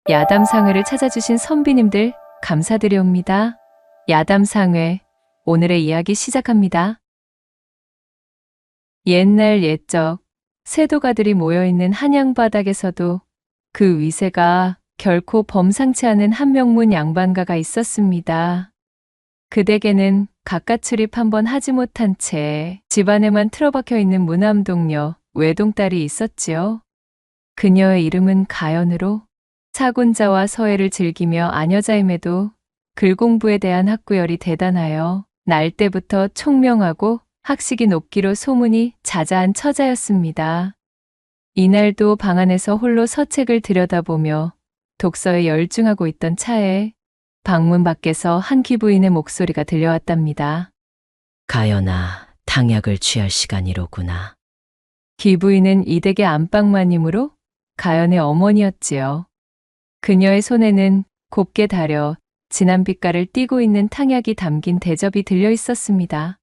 야담상회를 찾아주신 선비님들 감사드려옵니다. 야담상회, 오늘의 이야기 시작합니다. 옛날 옛적 세도가들이 모여있는 한양바닥에서도 그 위세가 결코 범상치 않은 한명문 양반가가 있었습니다. 그 댁에는 가까 출입 한번 하지 못한 채 집안에만 틀어박혀 있는 무남동녀 외동딸이 있었지요. 그녀의 이름은 가연으로 사군자와 서예를 즐기며 아녀자임에도 글공부에 대한 학구열이 대단하여 날 때부터 총명하고 학식이 높기로 소문이 자자한 처자였습니다. 이날도 방 안에서 홀로 서책을 들여다보며 독서에 열중하고 있던 차에 방문 밖에서 한 귀부인의 목소리가 들려왔답니다. 가연아, 탕약을 취할 시간이로구나. 귀부인은 이 댁의 안방마님으로 가연의 어머니였지요. 그녀의 손에는 곱게 달여 진한 빛깔을 띠고 있는 탕약이 담긴 대접이 들려 있었습니다.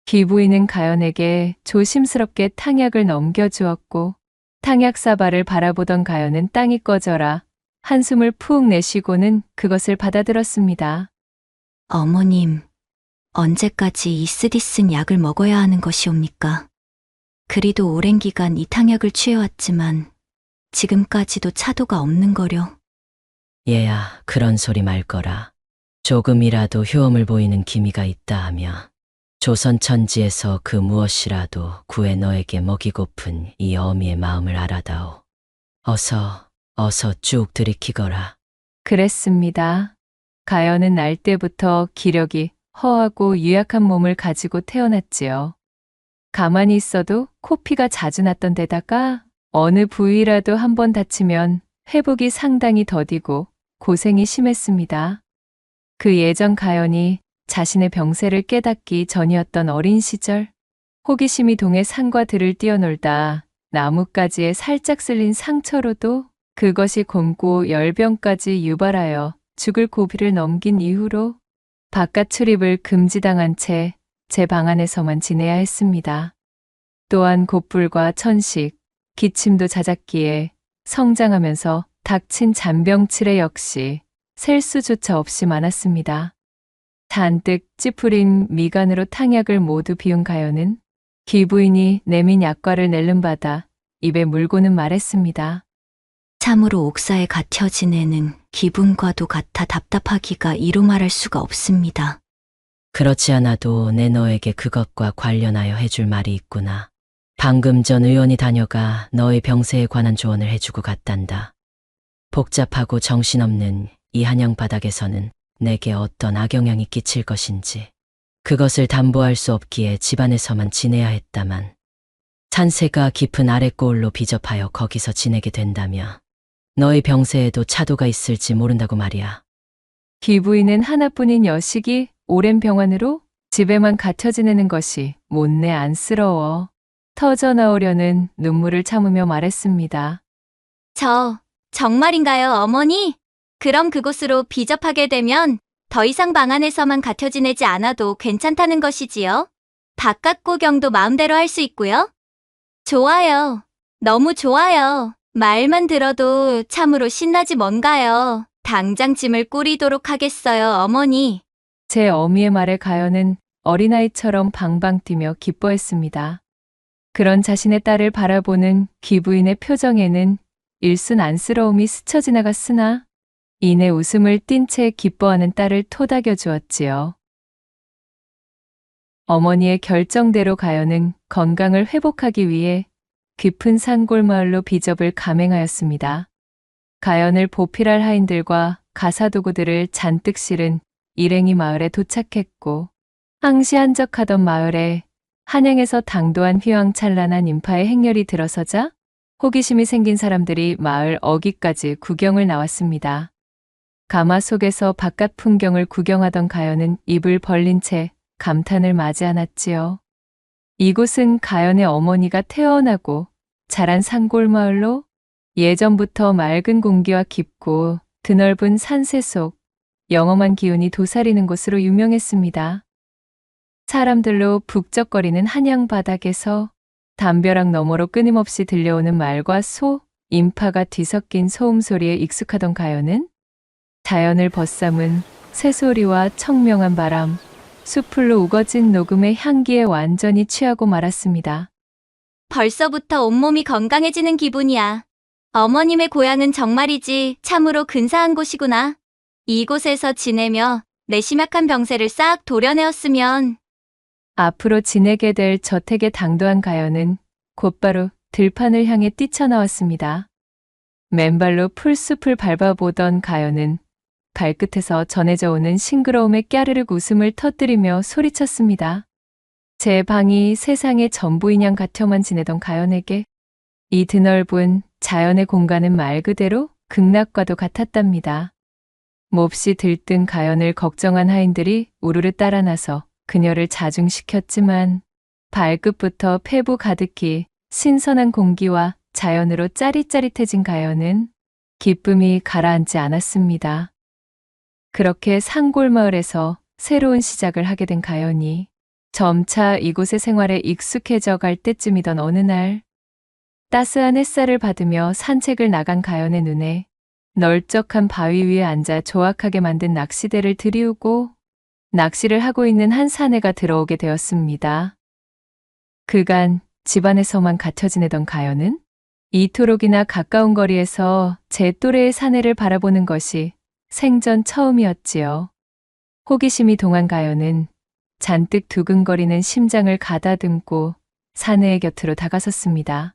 귀부인은 가연에게 조심스럽게 탕약을 넘겨주었고 탕약 사발을 바라보던 가연은 땅이 꺼져라 한숨을 푹 내쉬고는 그것을 받아들었습니다. 어머님, 언제까지 이 쓰디 쓴 약을 먹어야 하는 것이옵니까? 그리도 오랜 기간 이 탕약을 취해왔지만 지금까지도 차도가 없는 거려. 얘야, 그런 소리 말거라. 조금이라도 효험을 보이는 기미가 있다 하며 조선 천지에서 그 무엇이라도 구해 너에게 먹이고픈 이 어미의 마음을 알아다오. 어서 쭉 들이키거라. 그랬습니다. 가연은 날 때부터 기력이 허하고 유약한 몸을 가지고 태어났지요. 가만히 있어도 코피가 자주 났던 데다가 어느 부위라도 한번 다치면 회복이 상당히 더디고 고생이 심했습니다. 그 예전 가연이 자신의 병세를 깨닫기 전이었던 어린 시절, 호기심이 동해 산과 들을 뛰어놀다 나뭇가지에 살짝 쓸린 상처로도 그것이 곪고 열병까지 유발하여 죽을 고비를 넘긴 이후로 바깥 출입을 금지당한 채 제 방 안에서만 지내야 했습니다. 또한 곧불과 천식, 기침도 잦았기에 성장하면서 닥친 잔병치레 역시 셀 수조차 없이 많았습니다. 잔뜩 찌푸린 미간으로 탕약을 모두 비운 가연은 귀부인이 내민 약과를 낼름받아 입에 물고는 말했습니다. 참으로 옥사에 갇혀 지내는 기분과도 같아 답답하기가 이루 말할 수가 없습니다. 그렇지 않아도 내 너에게 그것과 관련하여 해줄 말이 있구나. 방금 전 의원이 다녀가 너의 병세에 관한 조언을 해주고 갔단다. 복잡하고 정신없는 이 한양 바닥에서는 내게 어떤 악영향이 끼칠 것인지 그것을 담보할 수 없기에 집안에서만 지내야 했다만 산세가 깊은 아랫고을로 비접하여 거기서 지내게 된다며 너의 병세에도 차도가 있을지 모른다고 말이야. 귀부인은 하나뿐인 여식이 오랜 병환으로 집에만 갇혀 지내는 것이 못내 안쓰러워 터져나오려는 눈물을 참으며 말했습니다. 정말인가요, 어머니? 그럼 그곳으로 비접하게 되면 더 이상 방 안에서만 갇혀 지내지 않아도 괜찮다는 것이지요? 바깥 구경도 마음대로 할 수 있고요? 좋아요. 너무 좋아요. 말만 들어도 참으로 신나지 뭔가요. 당장 짐을 꾸리도록 하겠어요, 어머니. 제 어미의 말에 가연은 어린아이처럼 방방 뛰며 기뻐했습니다. 그런 자신의 딸을 바라보는 귀부인의 표정에는 일순 안쓰러움이 스쳐 지나갔으나 이내 웃음을 띤 채 기뻐하는 딸을 토닥여 주었지요. 어머니의 결정대로 가연은 건강을 회복하기 위해 깊은 산골 마을로 비접을 감행하였습니다. 가연을 보필할 하인들과 가사도구들을 잔뜩 실은 일행이 마을에 도착했고 항시 한적하던 마을에 한양에서 당도한 휘황찬란한 인파의 행렬이 들어서자 호기심이 생긴 사람들이 마을 어귀까지 구경을 나왔습니다. 가마 속에서 바깥 풍경을 구경하던 가연은 입을 벌린 채 감탄을 맞이 않았지요. 이곳은 가연의 어머니가 태어나고 자란 산골마을로 예전부터 맑은 공기와 깊고 드넓은 산세 속 영험한 기운이 도사리는 곳으로 유명했습니다. 사람들로 북적거리는 한양 바닥에서 담벼락 너머로 끊임없이 들려오는 말과 소, 인파가 뒤섞인 소음 소리에 익숙하던 가연은 자연을 벗삼은 새소리와 청명한 바람, 숲풀로 우거진 녹음의 향기에 완전히 취하고 말았습니다. 벌써부터 온몸이 건강해지는 기분이야. 어머님의 고향은 정말이지 참으로 근사한 곳이구나. 이곳에서 지내며 내 심약한 병세를 싹 도려내었으면. 앞으로 지내게 될 저택의 당도한 가연은 곧바로 들판을 향해 뛰쳐나왔습니다. 맨발로 풀숲을 밟아보던 가연은 발끝에서 전해져 오는 싱그러움에 깨르륵 웃음을 터뜨리며 소리쳤습니다. 제 방이 세상의 전부인 양 같아만 지내던 가연에게 이 드넓은 자연의 공간은 말 그대로 극락과도 같았답니다. 몹시 들뜬 가연을 걱정한 하인들이 우르르 따라 나서 그녀를 자중시켰지만 발끝부터 폐부 가득히 신선한 공기와 자연으로 짜릿짜릿해진 가연은 기쁨이 가라앉지 않았습니다. 그렇게 산골마을에서 새로운 시작을 하게 된 가연이 점차 이곳의 생활에 익숙해져 갈 때쯤이던 어느 날, 따스한 햇살을 받으며 산책을 나간 가연의 눈에 널쩍한 바위 위에 앉아 조악하게 만든 낚시대를 들이우고 낚시를 하고 있는 한 사내가 들어오게 되었습니다. 그간 집안에서만 갇혀 지내던 가연은 이토록이나 가까운 거리에서 제 또래의 사내를 바라보는 것이 생전 처음이었지요. 호기심이 동한 가연은 잔뜩 두근거리는 심장을 가다듬고 사내의 곁으로 다가섰습니다.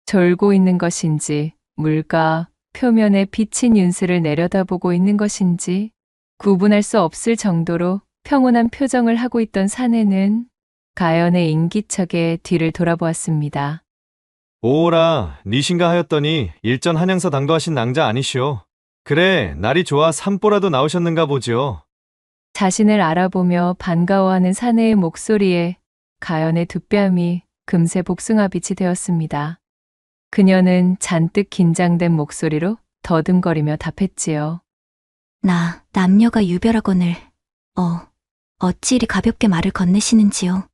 졸고 있는 것인지 물가 표면에 비친 윤슬을 내려다보고 있는 것인지 구분할 수 없을 정도로 평온한 표정을 하고 있던 사내는 가연의 인기척에 뒤를 돌아보았습니다. 오라, 니신가 하였더니 일전 한양서 당도하신 낭자 아니시오. 그래, 날이 좋아 산보라도 나오셨는가 보지요. 자신을 알아보며 반가워하는 사내의 목소리에 가연의 두 뺨이 금세 복숭아빛이 되었습니다. 그녀는 잔뜩 긴장된 목소리로 더듬거리며 답했지요. 나 남녀가 유별하거늘. 어찌 이리 가볍게 말을 건네시는지요.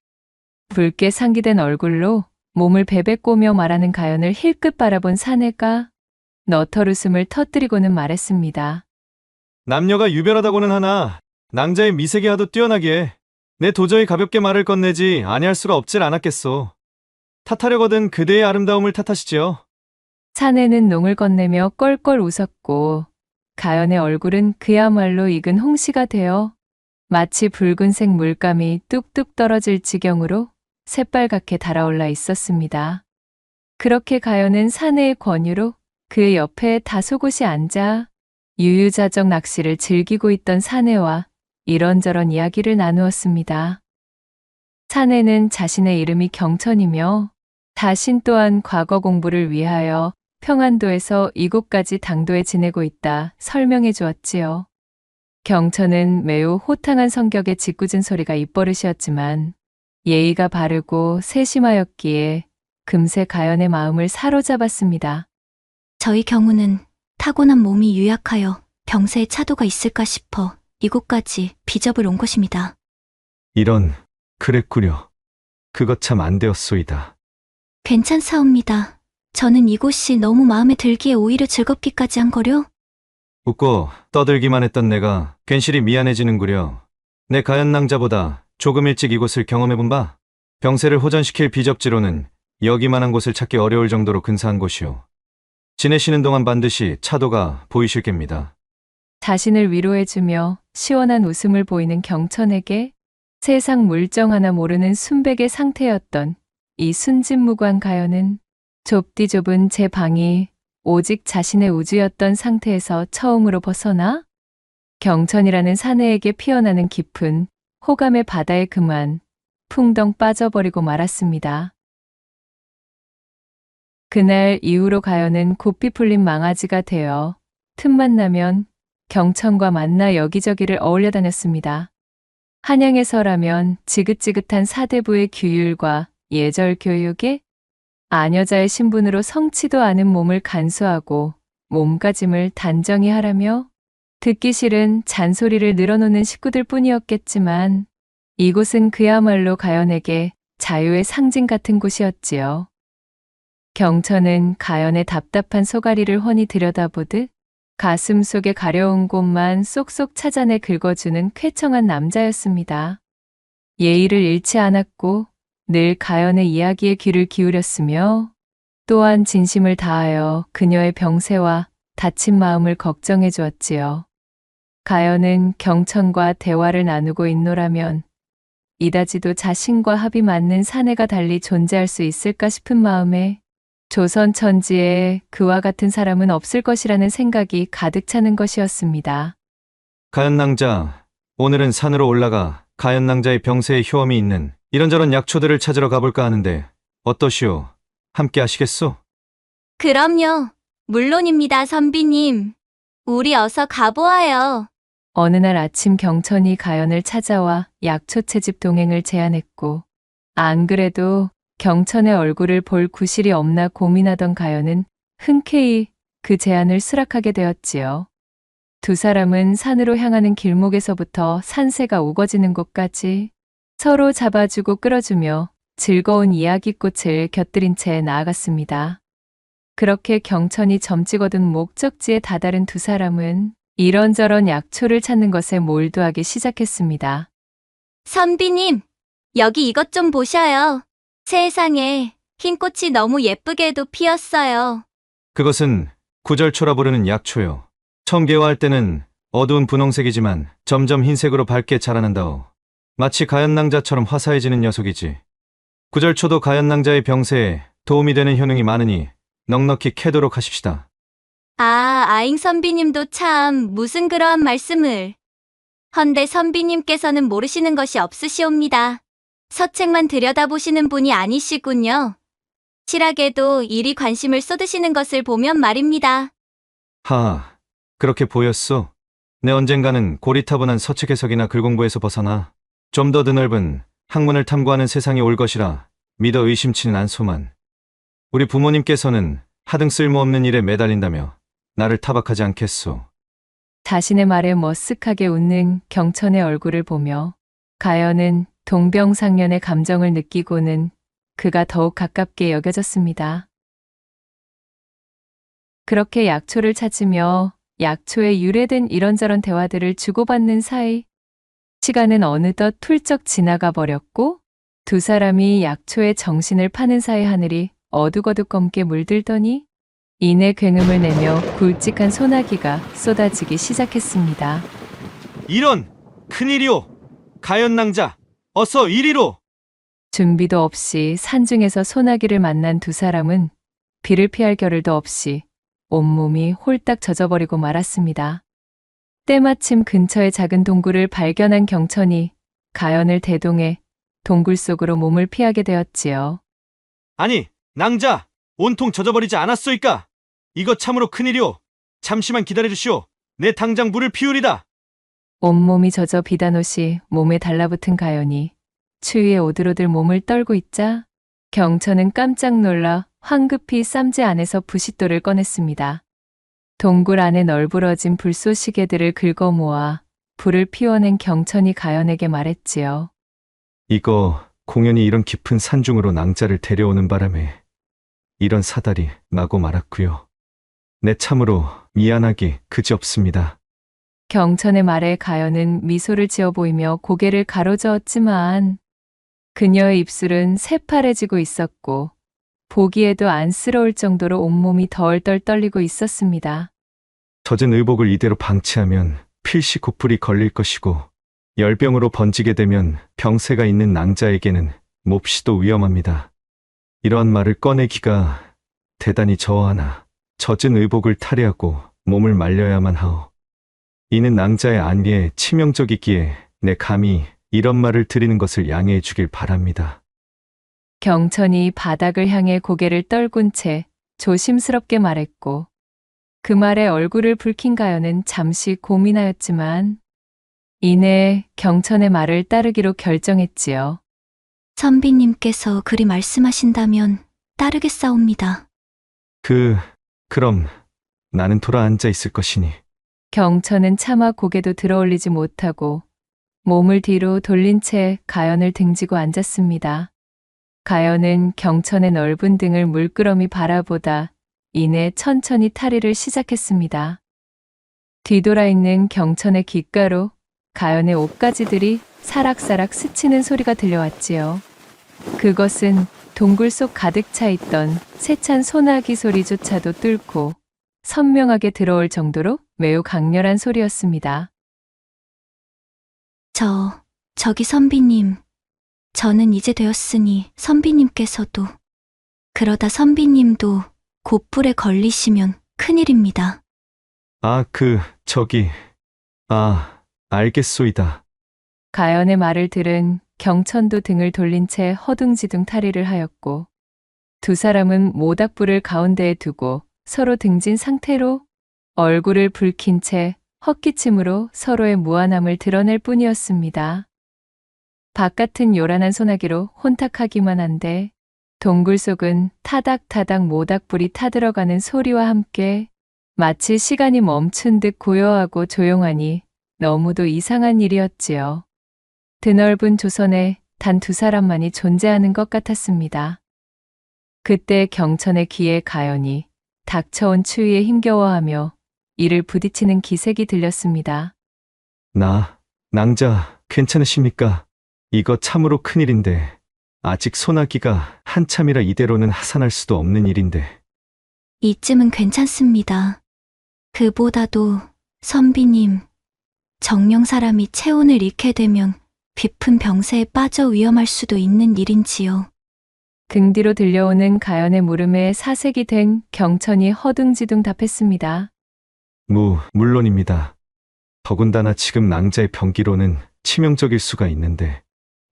붉게 상기된 얼굴로 몸을 베베꼬며 말하는 가연을 힐끗 바라본 사내가 너털웃음을 터뜨리고는 말했습니다. 남녀가 유별하다고는 하나 낭자의 미색이 하도 뛰어나기에 내 도저히 가볍게 말을 건네지 아니할 수가 없질 않았겠소. 탓하려거든 그대의 아름다움을 탓하시지요. 사내는 농을 건네며 껄껄 웃었고 가연의 얼굴은 그야말로 익은 홍시가 되어 마치 붉은색 물감이 뚝뚝 떨어질 지경으로 새빨갛게 달아올라 있었습니다. 그렇게 가연은 사내의 권유로 그 옆에 다소곳이 앉아 유유자적 낚시를 즐기고 있던 사내와 이런저런 이야기를 나누었습니다. 사내는 자신의 이름이 경천이며 자신 또한 과거 공부를 위하여 평안도에서 이곳까지 당도에 지내고 있다 설명해 주었지요. 경천은 매우 호탕한 성격의 짓궂은 소리가 입버릇이었지만 예의가 바르고 세심하였기에 금세 가연의 마음을 사로잡았습니다. 저희 경우는 타고난 몸이 유약하여 병세에 차도가 있을까 싶어 이곳까지 비접을 온 것입니다. 이런, 그랬구려. 그것 참 안 되었소이다. 괜찮사옵니다. 저는 이곳이 너무 마음에 들기에 오히려 즐겁기까지 한 거려. 웃고 떠들기만 했던 내가 괜시리 미안해지는구려. 내 가연낭자보다 조금 일찍 이곳을 경험해본 바 병세를 호전시킬 비접지로는 여기만한 곳을 찾기 어려울 정도로 근사한 곳이오. 지내시는 동안 반드시 차도가 보이실 겁니다. 자신을 위로해주며 시원한 웃음을 보이는 경천에게 세상 물정 하나 모르는 순백의 상태였던 이 순진무구한 가연은 좁디 좁은 제 방이 오직 자신의 우주였던 상태에서 처음으로 벗어나 경천이라는 사내에게 피어나는 깊은 호감의 바다에 그만 풍덩 빠져버리고 말았습니다. 그날 이후로 가연은 고삐 풀린 망아지가 되어 틈만 나면 경천과 만나 여기저기를 어울려 다녔습니다. 한양에서라면 지긋지긋한 사대부의 규율과 예절 교육에 아녀자의 신분으로 성치도 않은 몸을 간수하고 몸가짐을 단정히 하라며 듣기 싫은 잔소리를 늘어놓는 식구들 뿐이었겠지만 이곳은 그야말로 가연에게 자유의 상징 같은 곳이었지요. 경천은 가연의 답답한 소가리를 훤히 들여다보듯 가슴 속에 가려운 곳만 쏙쏙 찾아내 긁어주는 쾌청한 남자였습니다. 예의를 잃지 않았고 늘 가연의 이야기에 귀를 기울였으며 또한 진심을 다하여 그녀의 병세와 다친 마음을 걱정해 주었지요. 가연은 경천과 대화를 나누고 있노라면 이다지도 자신과 합이 맞는 사내가 달리 존재할 수 있을까 싶은 마음에 조선 천지에 그와 같은 사람은 없을 것이라는 생각이 가득 차는 것이었습니다. 가연낭자, 오늘은 산으로 올라가 가연낭자의 병세에 효험이 있는 이런저런 약초들을 찾으러 가볼까 하는데 어떠시오? 함께 하시겠소? 그럼요. 물론입니다, 선비님. 우리 어서 가보아요. 어느 날 아침 경천이 가연을 찾아와 약초 채집 동행을 제안했고 안 그래도 경천의 얼굴을 볼 구실이 없나 고민하던 가연은 흔쾌히 그 제안을 수락하게 되었지요. 두 사람은 산으로 향하는 길목에서부터 산새가 우거지는 곳까지 서로 잡아주고 끌어주며 즐거운 이야기꽃을 곁들인 채 나아갔습니다. 그렇게 경천이 점찍어둔 목적지에 다다른 두 사람은 이런저런 약초를 찾는 것에 몰두하기 시작했습니다. 선비님, 여기 이것 좀 보셔요. 세상에, 흰 꽃이 너무 예쁘게도 피었어요. 그것은 구절초라 부르는 약초요. 처음 개화할 때는 어두운 분홍색이지만 점점 흰색으로 밝게 자라난다오. 마치 가연낭자처럼 화사해지는 녀석이지. 구절초도 가연낭자의 병세에 도움이 되는 효능이 많으니 넉넉히 캐도록 하십시다. 아, 아잉 선비님도 참 무슨 그러한 말씀을. 헌데 선비님께서는 모르시는 것이 없으시옵니다. 서책만 들여다보시는 분이 아니시군요. 실하게도 이리 관심을 쏟으시는 것을 보면 말입니다. 하, 그렇게 보였소. 내 언젠가는 고리타분한 서책 해석이나 글공부에서 벗어나 좀 더 드넓은 학문을 탐구하는 세상이 올 것이라 믿어 의심치는 않소만. 우리 부모님께서는 하등 쓸모없는 일에 매달린다며 나를 타박하지 않겠소. 자신의 말에 머쓱하게 웃는 경천의 얼굴을 보며 가연은 동병상련의 감정을 느끼고는 그가 더욱 가깝게 여겨졌습니다. 그렇게 약초를 찾으며 약초에 유래된 이런저런 대화들을 주고받는 사이 시간은 어느덧 훌쩍 지나가 버렸고 두 사람이 약초에 정신을 파는 사이 하늘이 어둑어둑검게 물들더니 이내 굉음을 내며 굵직한 소나기가 쏟아지기 시작했습니다. 이런! 큰일이오! 가연낭자! 어서 이리로! 준비도 없이 산중에서 소나기를 만난 두 사람은 비를 피할 겨를도 없이 온몸이 홀딱 젖어버리고 말았습니다. 때마침 근처의 작은 동굴을 발견한 경천이 가연을 대동해 동굴 속으로 몸을 피하게 되었지요. 아니, 낭자! 온통 젖어버리지 않았소이까? 이거 참으로 큰일이오! 잠시만 기다려주시오! 내 당장 물을 피우리다! 온몸이 젖어 비단옷이 몸에 달라붙은 가연이 추위에 오들오들 몸을 떨고 있자 경천은 깜짝 놀라 황급히 쌈지 안에서 부싯돌을 꺼냈습니다. 동굴 안에 널브러진 불쏘시개들을 긁어 모아 불을 피워낸 경천이 가연에게 말했지요. 이거 공연히 이런 깊은 산중으로 낭자를 데려오는 바람에 이런 사달이 나고 말았고요. 내 참으로 미안하기 그지없습니다. 경천의 말에 가연은 미소를 지어 보이며 고개를 가로저었지만 그녀의 입술은 새파래지고 있었고 보기에도 안쓰러울 정도로 온몸이 덜덜 떨리고 있었습니다. 젖은 의복을 이대로 방치하면 필시 고풀이 걸릴 것이고 열병으로 번지게 되면 병세가 있는 낭자에게는 몹시도 위험합니다. 이러한 말을 꺼내기가 대단히 저하나 젖은 의복을 탈의하고 몸을 말려야만 하오. 이는 낭자의 안위에 치명적이기에 내 감히 이런 말을 드리는 것을 양해해 주길 바랍니다. 경천이 바닥을 향해 고개를 떨군 채 조심스럽게 말했고 그 말에 얼굴을 붉힌 가연은 잠시 고민하였지만 이내 경천의 말을 따르기로 결정했지요. 선비님께서 그리 말씀하신다면 따르겠사옵니다. 그럼 나는 돌아 앉아 있을 것이니. 경천은 차마 고개도 들어올리지 못하고 몸을 뒤로 돌린 채 가연을 등지고 앉았습니다. 가연은 경천의 넓은 등을 물끄러미 바라보다 이내 천천히 탈의를 시작했습니다. 뒤돌아 있는 경천의 귓가로 가연의 옷가지들이 사락사락 스치는 소리가 들려왔지요. 그것은 동굴 속 가득 차 있던 세찬 소나기 소리조차도 뚫고 선명하게 들어올 정도로 매우 강렬한 소리였습니다. 저기 선비님. 저는 이제 되었으니 선비님께서도. 그러다 선비님도 곧불에 걸리시면 큰일입니다. 알겠소이다. 가연의 말을 들은 경천도 등을 돌린 채 허둥지둥 탈의를 하였고 두 사람은 모닥불을 가운데에 두고 서로 등진 상태로 얼굴을 붉힌 채 헛기침으로 서로의 무안함을 드러낼 뿐이었습니다. 바깥은 요란한 소나기로 혼탁하기만 한데 동굴 속은 타닥타닥 모닥불이 타들어가는 소리와 함께 마치 시간이 멈춘 듯 고요하고 조용하니 너무도 이상한 일이었지요. 드넓은 조선에 단 두 사람만이 존재하는 것 같았습니다. 그때 경천의 귀에 가연이 닥쳐온 추위에 힘겨워하며 이를 부딪히는 기색이 들렸습니다. 낭자, 괜찮으십니까? 이거 참으로 큰일인데, 아직 소나기가 한참이라 이대로는 하산할 수도 없는 일인데. 이쯤은 괜찮습니다. 그보다도 선비님, 정령 사람이 체온을 잃게 되면 깊은 병세에 빠져 위험할 수도 있는 일인지요. 등 뒤로 들려오는 가연의 물음에 사색이 된 경천이 허둥지둥 답했습니다. 물론입니다. 더군다나 지금 낭자의 병기로는 치명적일 수가 있는데,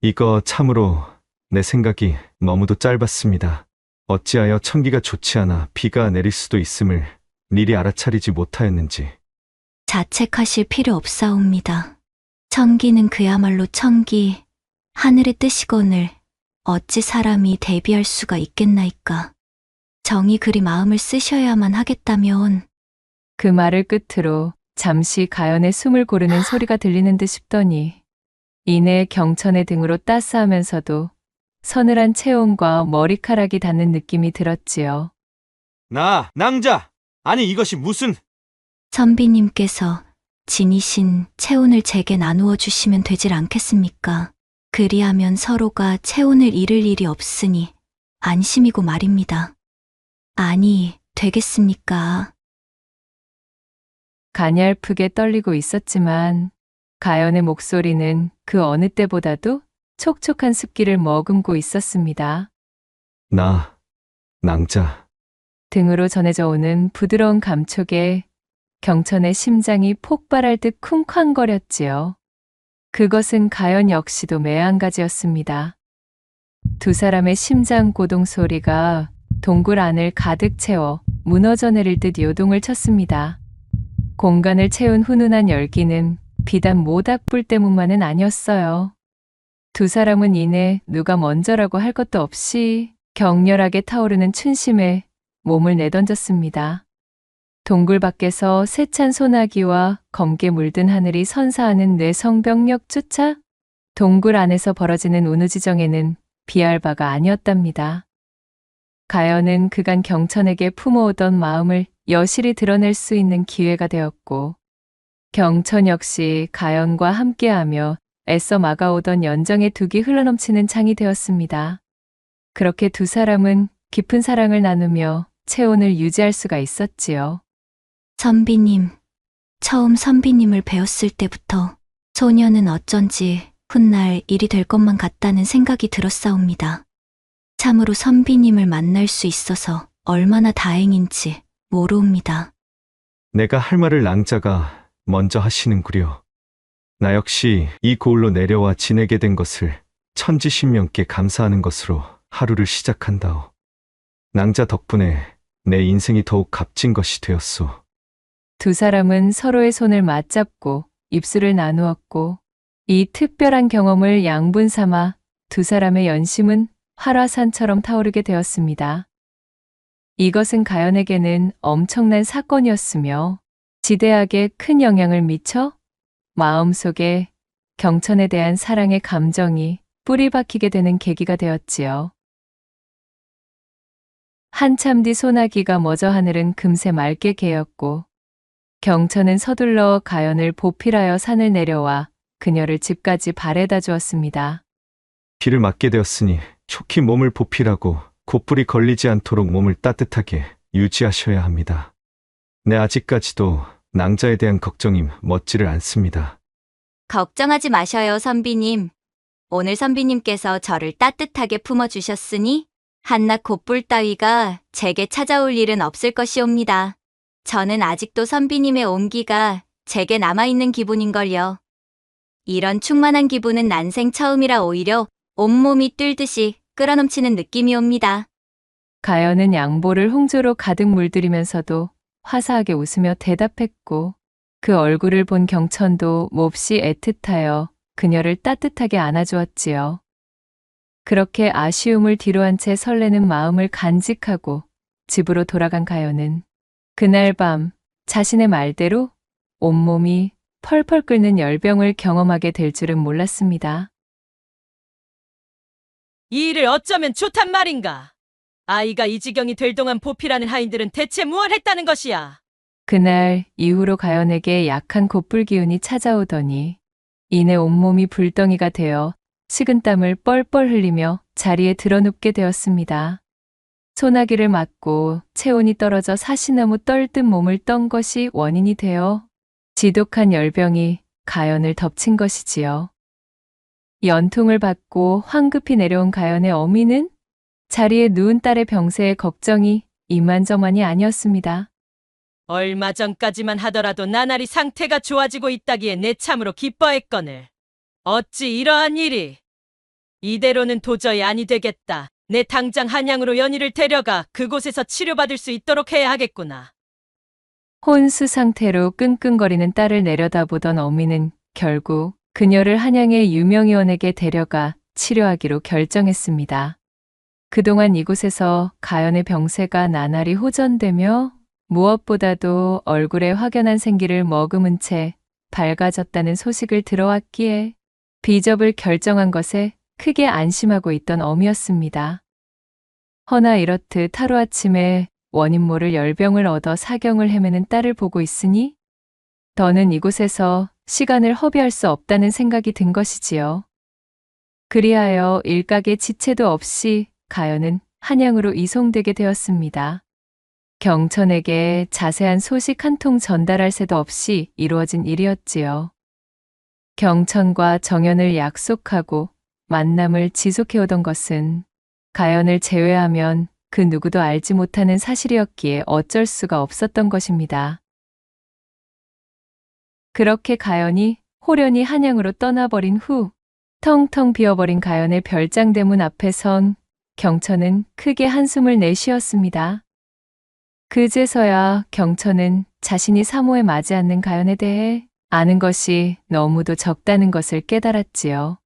이거 참으로 내 생각이 너무도 짧았습니다. 어찌하여 천기가 좋지 않아 비가 내릴 수도 있음을 미리 알아차리지 못하였는지. 자책하실 필요 없사옵니다. 천기는 그야말로 천기, 하늘의 뜻이거늘 어찌 사람이 대비할 수가 있겠나이까. 정이 그리 마음을 쓰셔야만 하겠다면. 그 말을 끝으로 잠시 가연의 숨을 고르는 소리가 들리는 듯 싶더니 이내 경천의 등으로 따스하면서도 서늘한 체온과 머리카락이 닿는 느낌이 들었지요. 낭자! 아니 이것이 무슨... 선비님께서 지니신 체온을 제게 나누어 주시면 되질 않겠습니까? 그리하면 서로가 체온을 잃을 일이 없으니 안심이고 말입니다. 아니, 되겠습니까? 가냘프게 떨리고 있었지만 가연의 목소리는 그 어느 때보다도 촉촉한 습기를 머금고 있었습니다. 낭자. 등으로 전해져 오는 부드러운 감촉에 경천의 심장이 폭발할 듯 쿵쾅거렸지요. 그것은 가연 역시도 매한가지였습니다. 두 사람의 심장 고동 소리가 동굴 안을 가득 채워 무너져 내릴 듯 요동을 쳤습니다. 공간을 채운 훈훈한 열기는 비단 모닥불 때문만은 아니었어요. 두 사람은 이내 누가 먼저라고 할 것도 없이 격렬하게 타오르는 춘심에 몸을 내던졌습니다. 동굴 밖에서 세찬 소나기와 검게 물든 하늘이 선사하는 뇌성병력조차 동굴 안에서 벌어지는 운우지정에는 비할 바가 아니었답니다. 가연은 그간 경천에게 품어오던 마음을 여실히 드러낼 수 있는 기회가 되었고 경천 역시 가연과 함께하며 애써 막아오던 연정의 둑이 흘러넘치는 장이 되었습니다. 그렇게 두 사람은 깊은 사랑을 나누며 체온을 유지할 수가 있었지요. 선비님, 처음 선비님을 배웠을 때부터 소녀는 어쩐지 훗날 일이 될 것만 같다는 생각이 들었사옵니다. 참으로 선비님을 만날 수 있어서 얼마나 다행인지 모르옵니다. 내가 할 말을 낭자가 먼저 하시는구려. 나 역시 이 고을로 내려와 지내게 된 것을 천지신명께 감사하는 것으로 하루를 시작한다오. 낭자 덕분에 내 인생이 더욱 값진 것이 되었소. 두 사람은 서로의 손을 맞잡고 입술을 나누었고 이 특별한 경험을 양분 삼아 두 사람의 연심은 활화산처럼 타오르게 되었습니다. 이것은 가연에게는 엄청난 사건이었으며 지대하게 큰 영향을 미쳐 마음속에 경천에 대한 사랑의 감정이 뿌리 박히게 되는 계기가 되었지요. 한참 뒤 소나기가 멎어 하늘은 금세 맑게 개었고 경천은 서둘러 가연을 보필하여 산을 내려와 그녀를 집까지 바래다 주었습니다. 비를 맞게 되었으니 촉히 몸을 보필하고 곧불이 걸리지 않도록 몸을 따뜻하게 유지하셔야 합니다. 네, 아직까지도 낭자에 대한 걱정이 멎지를 않습니다. 걱정하지 마셔요, 선비님. 오늘 선비님께서 저를 따뜻하게 품어주셨으니 한낱 곧불 따위가 제게 찾아올 일은 없을 것이옵니다. 저는 아직도 선비님의 온기가 제게 남아있는 기분인걸요. 이런 충만한 기분은 난생 처음이라 오히려 온몸이 뜰듯이 끌어넘치는 느낌이옵니다. 가연은 양보를 홍조로 가득 물들이면서도 화사하게 웃으며 대답했고 그 얼굴을 본 경천도 몹시 애틋하여 그녀를 따뜻하게 안아주었지요. 그렇게 아쉬움을 뒤로한 채 설레는 마음을 간직하고 집으로 돌아간 가연은 그날 밤 자신의 말대로 온몸이 펄펄 끓는 열병을 경험하게 될 줄은 몰랐습니다. 이 일을 어쩌면 좋단 말인가? 아이가 이 지경이 될 동안 보필하는 하인들은 대체 무엇 했다는 것이야? 그날 이후로 가연에게 약한 곧불 기운이 찾아오더니 이내 온몸이 불덩이가 되어 식은땀을 뻘뻘 흘리며 자리에 드러눕게 되었습니다. 소나기를 맞고 체온이 떨어져 사시나무 떨듯 몸을 떤 것이 원인이 되어 지독한 열병이 가연을 덮친 것이지요. 연통을 받고 황급히 내려온 가연의 어미는 자리에 누운 딸의 병세에 걱정이 이만저만이 아니었습니다. 얼마 전까지만 하더라도 나날이 상태가 좋아지고 있다기에 내 참으로 기뻐했거늘. 어찌 이러한 일이? 이대로는 도저히 아니 되겠다. 내 당장 한양으로 연희를 데려가 그곳에서 치료받을 수 있도록 해야 하겠구나. 혼수 상태로 끙끙거리는 딸을 내려다보던 어미는 결국 그녀를 한양의 유명의원에게 데려가 치료하기로 결정했습니다. 그동안 이곳에서 가연의 병세가 나날이 호전되며 무엇보다도 얼굴에 확연한 생기를 머금은 채 밝아졌다는 소식을 들어왔기에 비접을 결정한 것에 크게 안심하고 있던 어미였습니다. 허나 이렇듯 하루아침에 원인 모를 열병을 얻어 사경을 헤매는 딸을 보고 있으니 더는 이곳에서 시간을 허비할 수 없다는 생각이 든 것이지요. 그리하여 일각의 지체도 없이 가연은 한양으로 이송되게 되었습니다. 경천에게 자세한 소식 한 통 전달할 새도 없이 이루어진 일이었지요. 경천과 정연을 약속하고 만남을 지속해오던 것은 가연을 제외하면 그 누구도 알지 못하는 사실이었기에 어쩔 수가 없었던 것입니다. 그렇게 가연이 호련히 한양으로 떠나버린 후 텅텅 비어버린 가연의 별장대문 앞에 선 경천은 크게 한숨을 내쉬었습니다. 그제서야 경천은 자신이 사모에 맞지 않는 가연에 대해 아는 것이 너무도 적다는 것을 깨달았지요.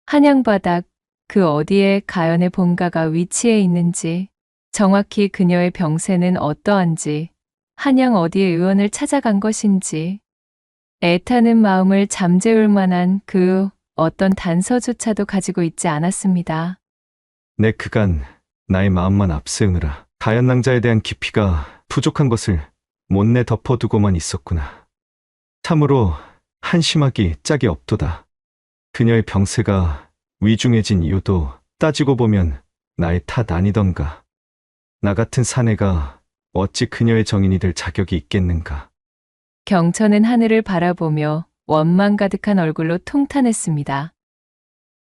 한양 바닥 그 어디에 가연의 본가가 위치해 있는지, 정확히 그녀의 병세는 어떠한지, 한양 어디에 의원을 찾아간 것인지, 애타는 마음을 잠재울 만한 그 어떤 단서조차도 가지고 있지 않았습니다. 내 그간 나의 마음만 앞세우느라 가연 낭자에 대한 깊이가 부족한 것을 못내 덮어두고만 있었구나. 참으로 한심하기 짝이 없도다. 그녀의 병세가 위중해진 이유도 따지고 보면 나의 탓 아니던가. 나 같은 사내가 어찌 그녀의 정인이 될 자격이 있겠는가. 경천은 하늘을 바라보며 원망 가득한 얼굴로 통탄했습니다.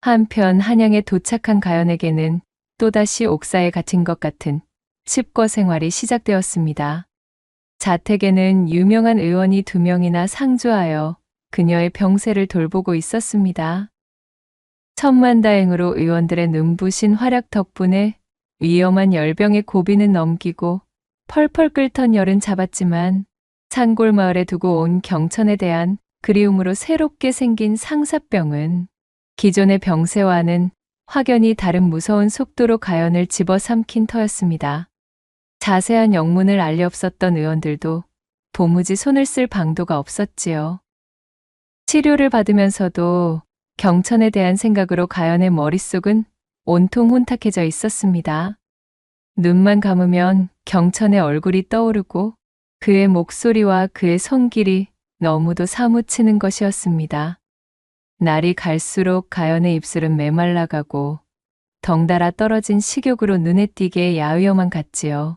한편 한양에 도착한 가연에게는 또다시 옥사에 갇힌 것 같은 칩거 생활이 시작되었습니다. 자택에는 유명한 의원이 2명이나 상주하여 그녀의 병세를 돌보고 있었습니다. 천만다행으로 의원들의 눈부신 활약 덕분에 위험한 열병의 고비는 넘기고 펄펄 끓던 열은 잡았지만 산골 마을에 두고 온 경천에 대한 그리움으로 새롭게 생긴 상사병은 기존의 병세와는 확연히 다른 무서운 속도로 가연을 집어삼킨 터였습니다. 자세한 영문을 알리 없었던 의원들도 도무지 손을 쓸 방도가 없었지요. 치료를 받으면서도 경천에 대한 생각으로 가연의 머릿속은 온통 혼탁해져 있었습니다. 눈만 감으면 경천의 얼굴이 떠오르고 그의 목소리와 그의 손길이 너무도 사무치는 것이었습니다. 날이 갈수록 가연의 입술은 메말라가고 덩달아 떨어진 식욕으로 눈에 띄게 야위어만 같지요.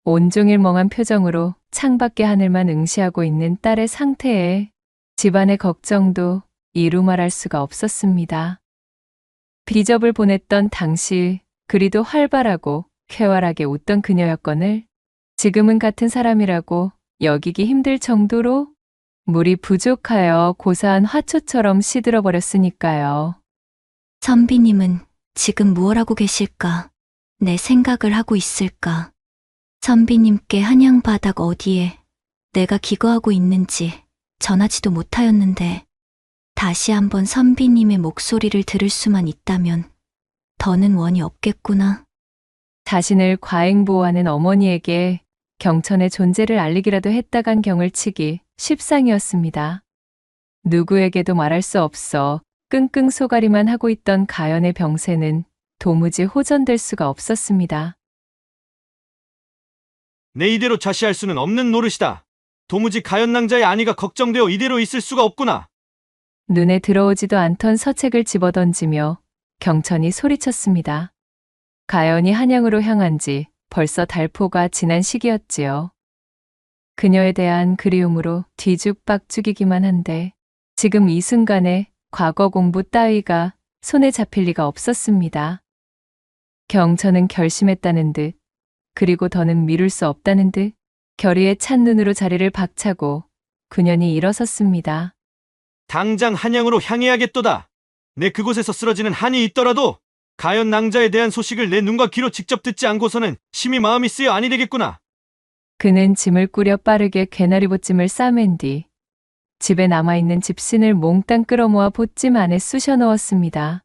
온종일 멍한 표정으로 창밖의 하늘만 응시하고 있는 딸의 상태에 집안의 걱정도 이루 말할 수가 없었습니다. 비접을 보냈던 당시 그리도 활발하고 쾌활하게 웃던 그녀였거늘 지금은 같은 사람이라고 여기기 힘들 정도로 물이 부족하여 고사한 화초처럼 시들어 버렸으니까요. 선비님은 지금 무얼 하고 계실까? 내 생각을 하고 있을까? 선비님께 한양바닥 어디에 내가 기거하고 있는지 전하지도 못하였는데 다시 한번 선비님의 목소리를 들을 수만 있다면 더는 원이 없겠구나. 자신을 과잉보호하는 어머니에게 경천의 존재를 알리기라도 했다간 경을 치기 십상이었습니다. 누구에게도 말할 수 없어 끙끙 소가리만 하고 있던 가연의 병세는 도무지 호전될 수가 없었습니다. 내 이대로 좌시할 수는 없는 노릇이다. 도무지 가연낭자의 안위가 걱정되어 이대로 있을 수가 없구나. 눈에 들어오지도 않던 서책을 집어던지며 경천이 소리쳤습니다. 가연이 한양으로 향한 지 벌써 달포가 지난 시기였지요. 그녀에 대한 그리움으로 뒤죽박죽이기만 한데 지금 이 순간에 과거 공부 따위가 손에 잡힐 리가 없었습니다. 경천은 결심했다는 듯 그리고 더는 미룰 수 없다는 듯 결의에 찬 눈으로 자리를 박차고 그년이 일어섰습니다. 당장 한양으로 향해야겠도다. 내 그곳에서 쓰러지는 한이 있더라도 가연 낭자에 대한 소식을 내 눈과 귀로 직접 듣지 않고서는 심히 마음이 쓰여 아니 되겠구나. 그는 짐을 꾸려 빠르게 개나리 보찜을 싸맨 뒤 집에 남아있는 집신을 몽땅 끌어모아 보찜 안에 쑤셔 넣었습니다.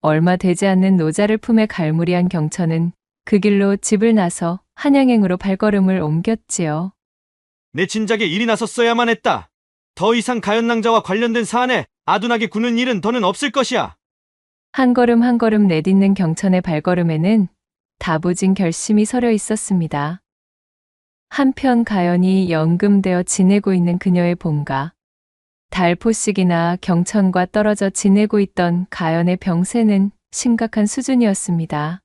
얼마 되지 않는 노자를 품에 갈무리한 경천은 그 길로 집을 나서 한양행으로 발걸음을 옮겼지요. 내 진작에 일이 나섰어야만 했다. 더 이상 가연 낭자와 관련된 사안에 아둔하게 구는 일은 더는 없을 것이야. 한 걸음 한 걸음 내딛는 경천의 발걸음에는 다부진 결심이 서려 있었습니다. 한편 가연이 연금되어 지내고 있는 그녀의 본가, 달포씩이나 경천과 떨어져 지내고 있던 가연의 병세는 심각한 수준이었습니다.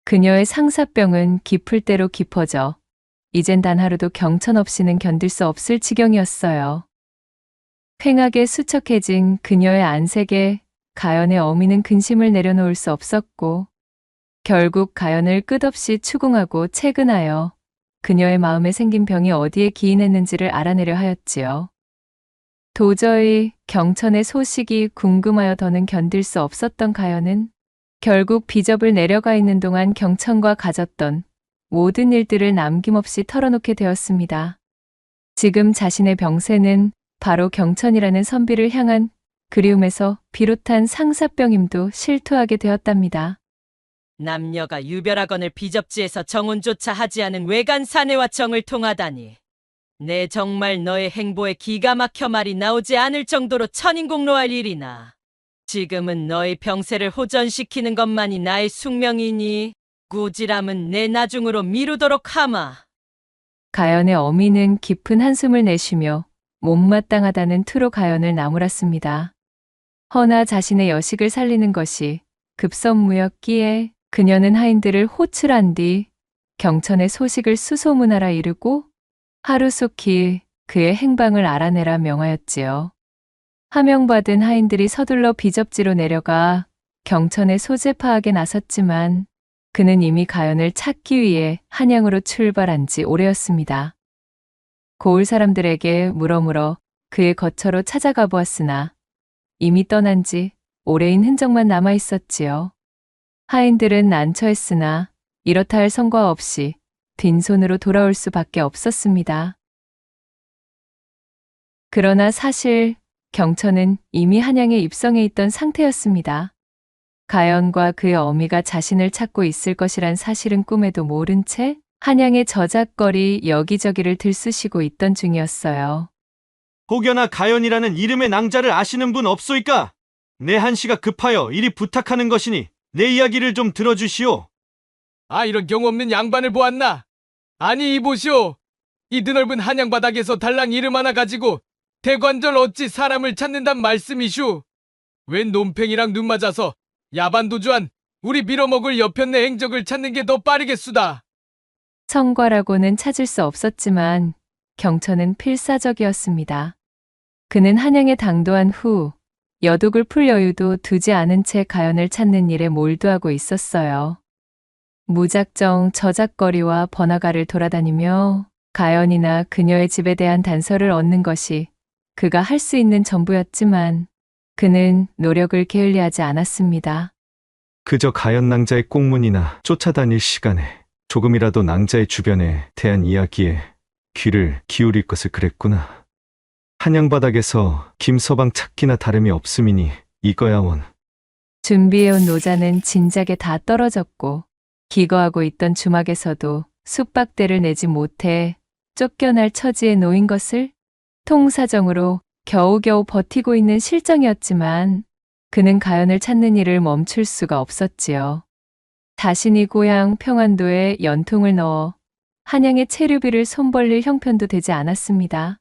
그녀의 상사병은 깊을 대로 깊어져 이젠 단 하루도 경천 없이는 견딜 수 없을 지경이었어요. 횡하게 수척해진 그녀의 안색에 가연의 어미는 근심을 내려놓을 수 없었고 결국 가연을 끝없이 추궁하고 채근하여 그녀의 마음에 생긴 병이 어디에 기인했는지를 알아내려 하였지요. 도저히 경천의 소식이 궁금하여 더는 견딜 수 없었던 가연은 결국 비접을 내려가 있는 동안 경천과 가졌던 모든 일들을 남김없이 털어놓게 되었습니다. 지금 자신의 병세는 바로 경천이라는 선비를 향한 그리움에서 비롯한 상사병임도 실토하게 되었답니다. 남녀가 유별하거늘 비접지에서 정혼조차 하지 않은 외간 사내와 정을 통하다니. 내 정말 너의 행보에 기가 막혀 말이 나오지 않을 정도로 천인공로할 일이나. 지금은 너의 병세를 호전시키는 것만이 나의 숙명이니 꾸지람은 내 나중으로 미루도록 하마. 가연의 어미는 깊은 한숨을 내쉬며 못마땅하다는 투로 가연을 나무랐습니다. 허나 자신의 여식을 살리는 것이 급선무였기에 그녀는 하인들을 호출한 뒤 경천의 소식을 수소문하라 이르고 하루속히 그의 행방을 알아내라 명하였지요. 하명받은 하인들이 서둘러 비접지로 내려가 경천의 소재 파악에 나섰지만 그는 이미 가연을 찾기 위해 한양으로 출발한 지 오래였습니다. 고을 사람들에게 물어물어 그의 거처로 찾아가 보았으나 이미 떠난 지 오래인 흔적만 남아 있었지요. 하인들은 난처했으나 이렇다 할 성과 없이 빈손으로 돌아올 수밖에 없었습니다. 그러나 사실 경천은 이미 한양에 입성해 있던 상태였습니다. 가연과 그의 어미가 자신을 찾고 있을 것이란 사실은 꿈에도 모른 채 한양의 저작거리 여기저기를 들쑤시고 있던 중이었어요. 혹여나 가연이라는 이름의 낭자를 아시는 분 없소이까? 내 한시가 급하여 이리 부탁하는 것이니 내 이야기를 좀 들어주시오. 이런 경우 없는 양반을 보았나? 아니 이보시오. 이 드넓은 한양 바닥에서 달랑 이름 하나 가지고 대관절 어찌 사람을 찾는단 말씀이슈? 웬 논팽이랑 눈 맞아서 야반도주한 우리 빌어먹을 여편네 행적을 찾는 게 더 빠르겠수다. 성과라고는 찾을 수 없었지만 경천은 필사적이었습니다. 그는 한양에 당도한 후 여독을 풀 여유도 두지 않은 채 가연을 찾는 일에 몰두하고 있었어요. 무작정 저작거리와 번화가를 돌아다니며 가연이나 그녀의 집에 대한 단서를 얻는 것이 그가 할 수 있는 전부였지만 그는 노력을 게을리하지 않았습니다. 그저 가연 낭자의 꽁문이나 쫓아다닐 시간에 조금이라도 낭자의 주변에 대한 이야기에 귀를 기울일 것을 그랬구나. 한양바닥에서 김서방 찾기나 다름이 없음이니 이거야 원. 준비해온 노자는 진작에 다 떨어졌고 기거하고 있던 주막에서도 숙박대를 내지 못해 쫓겨날 처지에 놓인 것을 통사정으로 겨우겨우 버티고 있는 실정이었지만 그는 가연을 찾는 일을 멈출 수가 없었지요. 자신이 고향 평안도에 연통을 넣어 한양의 체류비를 손벌릴 형편도 되지 않았습니다.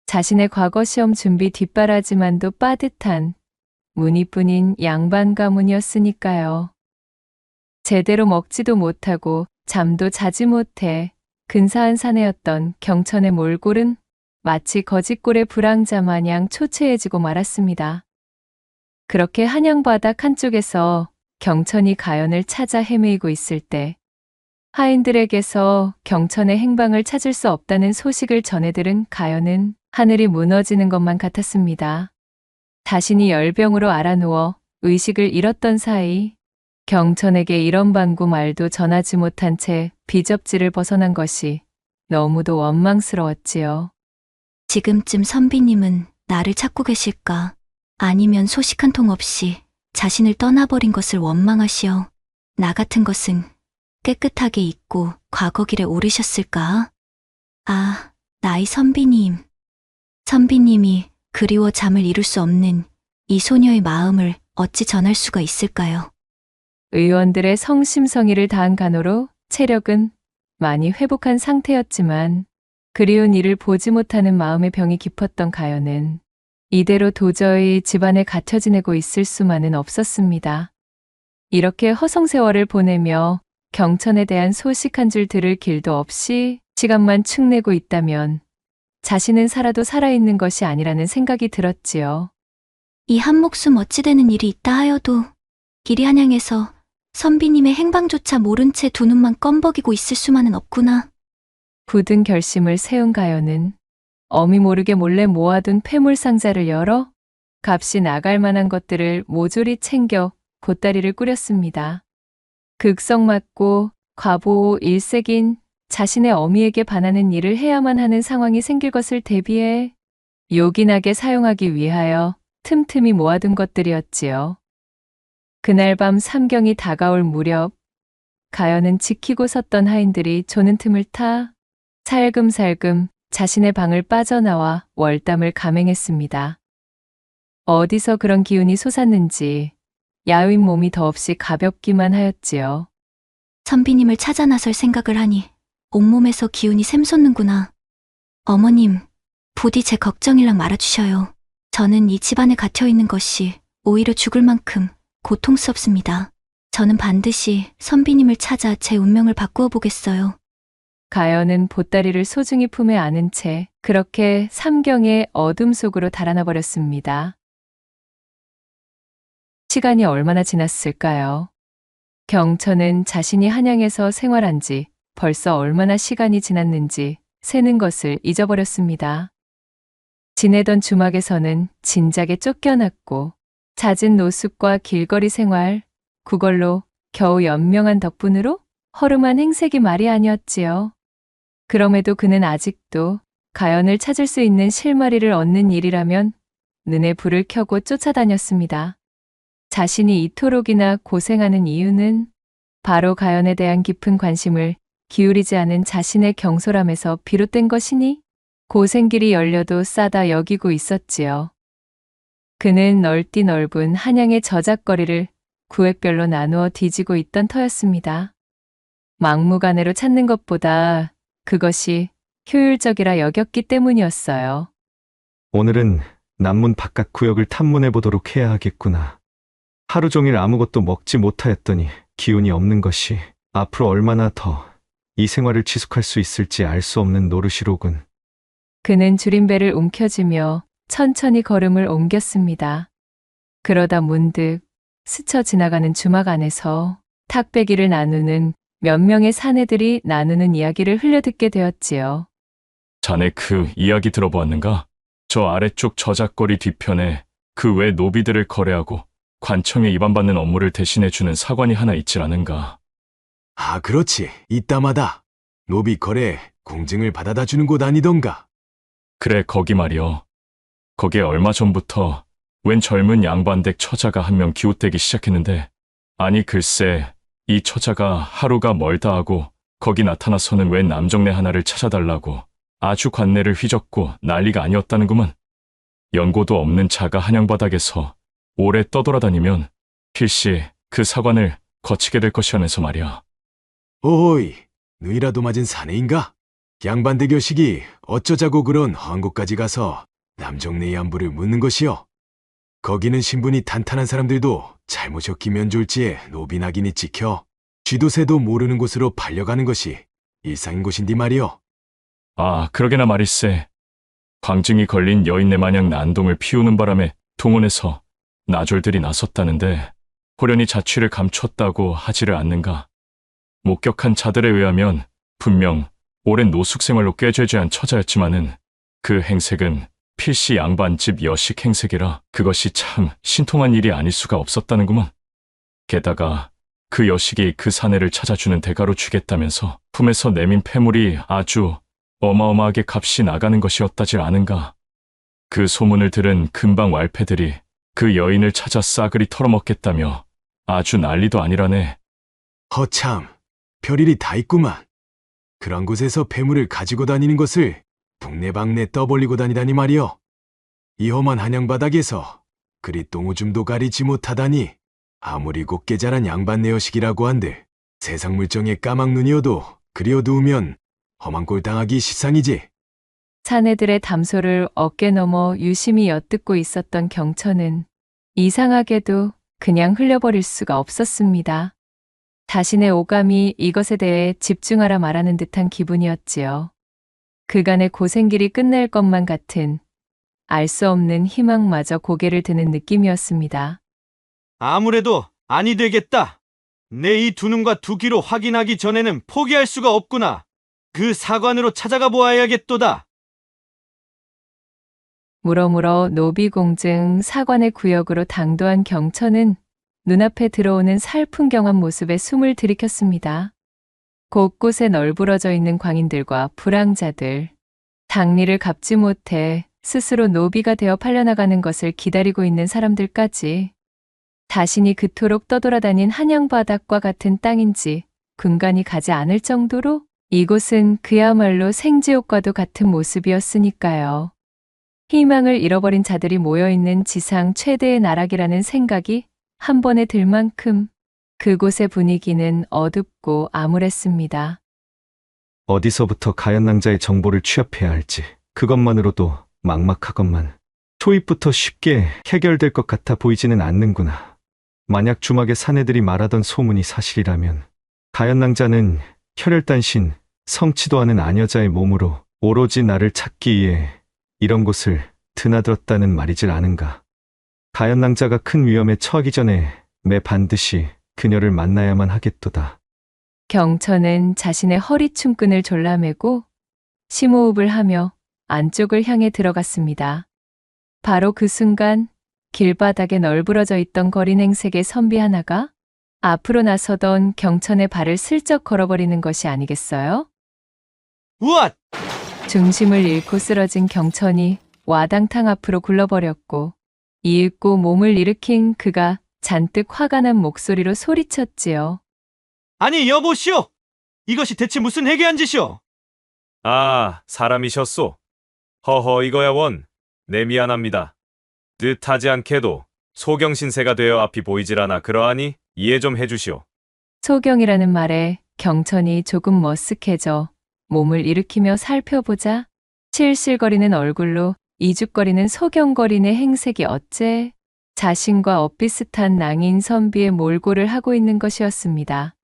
자신의 과거 시험 준비 뒷바라지만도 빠듯한 무늬뿐인 양반 가문이었으니까요. 제대로 먹지도 못하고 잠도 자지 못해 근사한 사내였던 경천의 몰골은 마치 거짓골의 불황자 마냥 초췌해지고 말았습니다. 그렇게 한양바닥 한쪽에서 경천이 가연을 찾아 헤매이고 있을 때 하인들에게서 경천의 행방을 찾을 수 없다는 소식을 전해 들은 가연은 하늘이 무너지는 것만 같았습니다. 자신이 열병으로 알아누워 의식을 잃었던 사이 경천에게 이런 방구 말도 전하지 못한 채 비접지를 벗어난 것이 너무도 원망스러웠지요. 지금쯤 선비님은 나를 찾고 계실까? 아니면 소식 한 통 없이 자신을 떠나버린 것을 원망하시어 나 같은 것은 깨끗하게 잊고 과거 길에 오르셨을까? 아, 나의 선비님. 선비님이 그리워 잠을 이룰 수 없는 이 소녀의 마음을 어찌 전할 수가 있을까요? 의원들의 성심성의를 다한 간호로 체력은 많이 회복한 상태였지만 그리운 이를 보지 못하는 마음의 병이 깊었던 가연은 이대로 도저히 집안에 갇혀 지내고 있을 수만은 없었습니다. 이렇게 허송세월을 보내며 경천에 대한 소식 한 줄 들을 길도 없이 시간만 축 내고 있다면 자신은 살아도 살아있는 것이 아니라는 생각이 들었지요. 이 한 목숨 어찌 되는 일이 있다 하여도 길이 한양에서 선비님의 행방조차 모른 채 두 눈만 껌벅이고 있을 수만은 없구나. 굳은 결심을 세운 가연은 어미 모르게 몰래 모아둔 폐물 상자를 열어 값이 나갈 만한 것들을 모조리 챙겨 보따리를 꾸렸습니다. 극성맞고 과보 일색인 자신의 어미에게 반하는 일을 해야만 하는 상황이 생길 것을 대비해 요긴하게 사용하기 위하여 틈틈이 모아둔 것들이었지요. 그날 밤 삼경이 다가올 무렵 가연은 지키고 섰던 하인들이 조는 틈을 타 살금살금 자신의 방을 빠져나와 월담을 감행했습니다. 어디서 그런 기운이 솟았는지 야윈 몸이 더없이 가볍기만 하였지요. 선비님을 찾아 나설 생각을 하니 온몸에서 기운이 샘솟는구나. 어머님, 부디 제 걱정일랑 말아주셔요. 저는 이 집안에 갇혀있는 것이 오히려 죽을 만큼 고통스럽습니다. 저는 반드시 선비님을 찾아 제 운명을 바꾸어 보겠어요. 가연은 보따리를 소중히 품에 안은 채 그렇게 삼경의 어둠 속으로 달아나 버렸습니다. 시간이 얼마나 지났을까요? 경천은 자신이 한양에서 생활한 지 벌써 얼마나 시간이 지났는지 세는 것을 잊어버렸습니다. 지내던 주막에서는 진작에 쫓겨났고 잦은 노숙과 길거리 생활, 그걸로 겨우 연명한 덕분으로 허름한 행색이 말이 아니었지요. 그럼에도 그는 아직도 가연을 찾을 수 있는 실마리를 얻는 일이라면 눈에 불을 켜고 쫓아다녔습니다. 자신이 이토록이나 고생하는 이유는 바로 가연에 대한 깊은 관심을 기울이지 않은 자신의 경솔함에서 비롯된 것이니 고생길이 열려도 싸다 여기고 있었지요. 그는 넓디 넓은 한양의 저작거리를 구획별로 나누어 뒤지고 있던 터였습니다. 막무가내로 찾는 것보다 그것이 효율적이라 여겼기 때문이었어요. 오늘은 남문 바깥 구역을 탐문해 보도록 해야 하겠구나. 하루 종일 아무것도 먹지 못하였더니 기운이 없는 것이 앞으로 얼마나 더 이 생활을 지속할 수 있을지 알 수 없는 노릇이로군. 그는 줄임배를 움켜쥐며 천천히 걸음을 옮겼습니다. 그러다 문득 스쳐 지나가는 주막 안에서 탁배기를 나누는 몇 명의 사내들이 나누는 이야기를 흘려듣게 되었지요. 자네 그 이야기 들어보았는가? 저 아래쪽 저작거리 뒤편에 그 외 노비들을 거래하고 관청에 입안받는 업무를 대신해주는 사관이 하나 있질 않은가? 아, 그렇지. 이따마다 노비 거래 공증을 받아다 주는 곳 아니던가. 그래, 거기 말이여. 거기에 얼마 전부터 웬 젊은 양반댁 처자가 한 명 기웃대기 시작했는데, 아니 글쎄 이 처자가 하루가 멀다 하고 거기 나타나서는 웬 남정네 하나를 찾아달라고 아주 관내를 휘젓고 난리가 아니었다는구먼. 연고도 없는 자가 한양바닥에서 오래 떠돌아다니면 필시 그 사관을 거치게 될 것이라면서 말이야. 오이, 눈이라도 맞은 사내인가? 양반대교식이 어쩌자고 그런 험한 곳까지 가서 남정네의 안부를 묻는 것이여. 거기는 신분이 탄탄한 사람들도 잘못 엮이면 졸지에 노비낙인이 찍혀 쥐도새도 모르는 곳으로 팔려가는 것이 일상인 곳인디 말이여. 아, 그러게나 말일세. 광증이 걸린 여인네 마냥 난동을 피우는 바람에 동원해서 나졸들이 나섰다는데 호련히 자취를 감췄다고 하지를 않는가. 목격한 자들에 의하면 분명 오랜 노숙 생활로 꾀죄죄한 처자였지만은 그 행색은 필시 양반집 여식 행색이라 그것이 참 신통한 일이 아닐 수가 없었다는구먼. 게다가 그 여식이 그 사내를 찾아주는 대가로 주겠다면서 품에서 내민 폐물이 아주 어마어마하게 값이 나가는 것이었다질 않은가. 그 소문을 들은 근방 왈패들이 그 여인을 찾아 싸그리 털어먹겠다며 아주 난리도 아니라네. 허참, 별일이 다 있구만. 그런 곳에서 폐물을 가지고 다니는 것을 동네방네 떠벌리고 다니다니 말이여. 이 험한 한양바닥에서 그리 똥오줌도 가리지 못하다니 아무리 곱게 자란 양반 내여식이라고 한들 세상 물정에 까막눈이어도 그리어두우면 험한 꼴 당하기 십상이지. 사내들의 담소를 어깨 너머 유심히 엿듣고 있었던 경천은 이상하게도 그냥 흘려버릴 수가 없었습니다. 자신의 오감이 이것에 대해 집중하라 말하는 듯한 기분이었지요. 그간의 고생길이 끝날 것만 같은 알 수 없는 희망마저 고개를 드는 느낌이었습니다. 아무래도 아니 되겠다. 내 이 두 눈과 두 귀로 확인하기 전에는 포기할 수가 없구나. 그 사관으로 찾아가 보아야겠도다. 물어물어 노비공증 사관의 구역으로 당도한 경천은 눈앞에 들어오는 살풍경한 모습에 숨을 들이켰습니다. 곳곳에 널브러져 있는 광인들과 불황자들, 당리를 갚지 못해 스스로 노비가 되어 팔려나가는 것을 기다리고 있는 사람들까지 자신이 그토록 떠돌아다닌 한양바닥과 같은 땅인지 근간이 가지 않을 정도로 이곳은 그야말로 생지옥과도 같은 모습이었으니까요. 희망을 잃어버린 자들이 모여있는 지상 최대의 나락이라는 생각이 한 번에 들 만큼 그곳의 분위기는 어둡고 암울했습니다. 어디서부터 가연낭자의 정보를 취합해야 할지 그것만으로도 막막하건만 초입부터 쉽게 해결될 것 같아 보이지는 않는구나. 만약 주막의 사내들이 말하던 소문이 사실이라면 가연낭자는 혈혈단신, 성치도 않은 아녀자의 몸으로 오로지 나를 찾기 위해 이런 곳을 드나들었다는 말이질 않은가. 가연낭자가 큰 위험에 처하기 전에 매 반드시 그녀를 만나야만 하겠도다. 경천은 자신의 허리춤끈을 졸라매고 심호흡을 하며 안쪽을 향해 들어갔습니다. 바로 그 순간 길바닥에 널브러져 있던 거린 행색의 선비 하나가 앞으로 나서던 경천의 발을 슬쩍 걸어버리는 것이 아니겠어요? 우앗! 중심을 잃고 쓰러진 경천이 와당탕 앞으로 굴러버렸고 이윽고 몸을 일으킨 그가 잔뜩 화가 난 목소리로 소리쳤지요. 아니 여보시오! 이것이 대체 무슨 해괴한 짓이오? 아, 사람이셨소. 허허 이거야 원. 네 미안합니다. 뜻하지 않게도 소경신세가 되어 앞이 보이질 않아 그러하니 이해 좀 해주시오. 소경이라는 말에 경천이 조금 머쓱해져 몸을 일으키며 살펴보자 실실거리는 얼굴로 이죽거리는 소경거리는 행색이 어째 자신과 엇비슷한 낭인 선비의 몰골을 하고 있는 것이었습니다.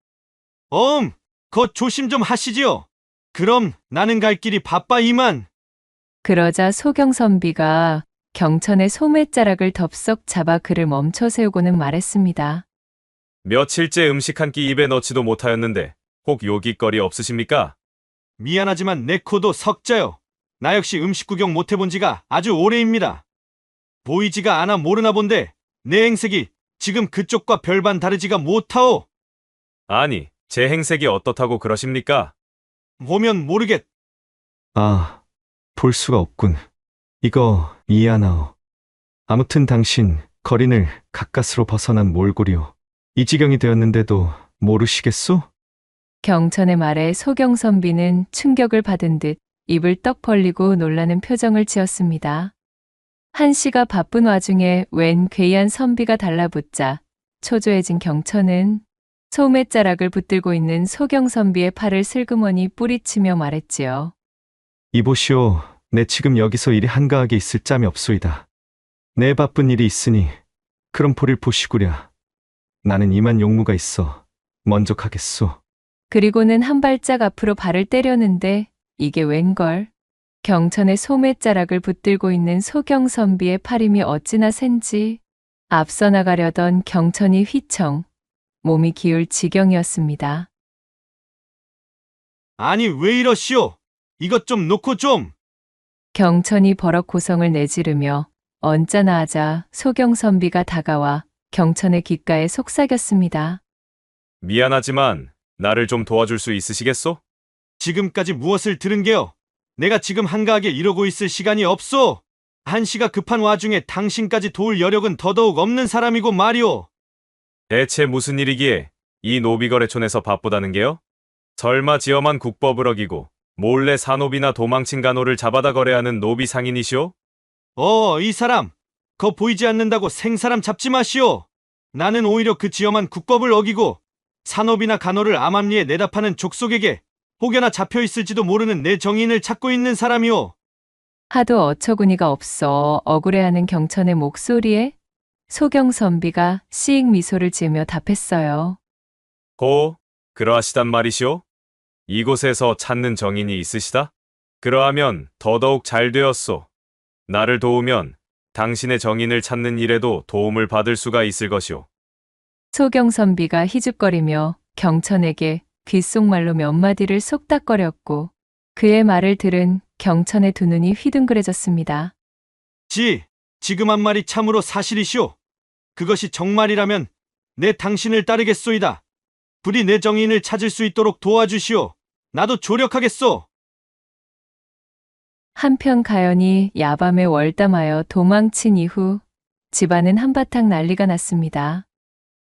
거 조심 좀 하시지요. 그럼 나는 갈 길이 바빠 이만. 그러자 소경 선비가 경천의 소매자락을 덥석 잡아 그를 멈춰 세우고는 말했습니다. 며칠째 음식 한 끼 입에 넣지도 못하였는데 혹 요깃거리 없으십니까? 미안하지만 내 코도 석자요. 나 역시 음식 구경 못 해본 지가 아주 오래입니다. 보이지가 않아 모르나 본데 내 행색이 지금 그쪽과 별반 다르지가 못하오. 아니, 제 행색이 어떻다고 그러십니까? 보면 모르겠. 아, 볼 수가 없군. 이거 미안하오. 아무튼 당신 거린을 가까스로 벗어난 몰골이오. 이 지경이 되었는데도 모르시겠소? 경천의 말에 소경 선비는 충격을 받은 듯 입을 떡 벌리고 놀라는 표정을 지었습니다. 한시가 바쁜 와중에 웬 괴이한 선비가 달라붙자 초조해진 경천은 소매자락을 붙들고 있는 소경 선비의 팔을 슬그머니 뿌리치며 말했지요. 이보시오, 내 지금 여기서 일이 한가하게 있을 짬이 없소이다. 내 바쁜 일이 있으니 그럼 볼일 보시구랴. 나는 이만 용무가 있어 먼저 가겠소. 그리고는 한 발짝 앞으로 발을 때렸는데 이게 웬걸? 경천의 소매자락을 붙들고 있는 소경 선비의 팔힘이 어찌나 센지 앞서 나가려던 경천이 휘청 몸이 기울 지경이었습니다. 아니 왜 이러시오? 이것 좀 놓고 좀. 경천이 버럭 고성을 내지르며 언짢아 하자 소경 선비가 다가와 경천의 귓가에 속삭였습니다. 미안하지만 나를 좀 도와줄 수 있으시겠소? 지금까지 무엇을 들은 게요? 내가 지금 한가하게 이러고 있을 시간이 없소. 한시가 급한 와중에 당신까지 도울 여력은 더더욱 없는 사람이고 말이오. 대체 무슨 일이기에 이 노비거래촌에서 바쁘다는 게요? 설마 지엄한 국법을 어기고 몰래 산노비나 도망친 간호를 잡아다 거래하는 노비 상인이시오? 이 사람. 거 보이지 않는다고 생사람 잡지 마시오. 나는 오히려 그 지엄한 국법을 어기고 산업이나 간호를 암암리에 내다 파는 족속에게 혹여나 잡혀 있을지도 모르는 내 정인을 찾고 있는 사람이오. 하도 어처구니가 없어 억울해하는 경천의 목소리에 소경 선비가 씩 미소를 지으며 답했어요. 그러하시단 말이시오? 이곳에서 찾는 정인이 있으시다? 그러하면 더더욱 잘 되었소. 나를 도우면 당신의 정인을 찾는 일에도 도움을 받을 수가 있을 것이오. 소경 선비가 희죽거리며 경천에게 귓속말로 몇 마디를 속닥거렸고 그의 말을 들은 경천의 두 눈이 휘둥그레졌습니다. 지금 한 말이 참으로 사실이시오. 그것이 정말이라면 내 당신을 따르겠소이다. 부디 내 정인을 찾을 수 있도록 도와주시오. 나도 조력하겠소. 한편 가연이 야밤에 월담하여 도망친 이후 집안은 한바탕 난리가 났습니다.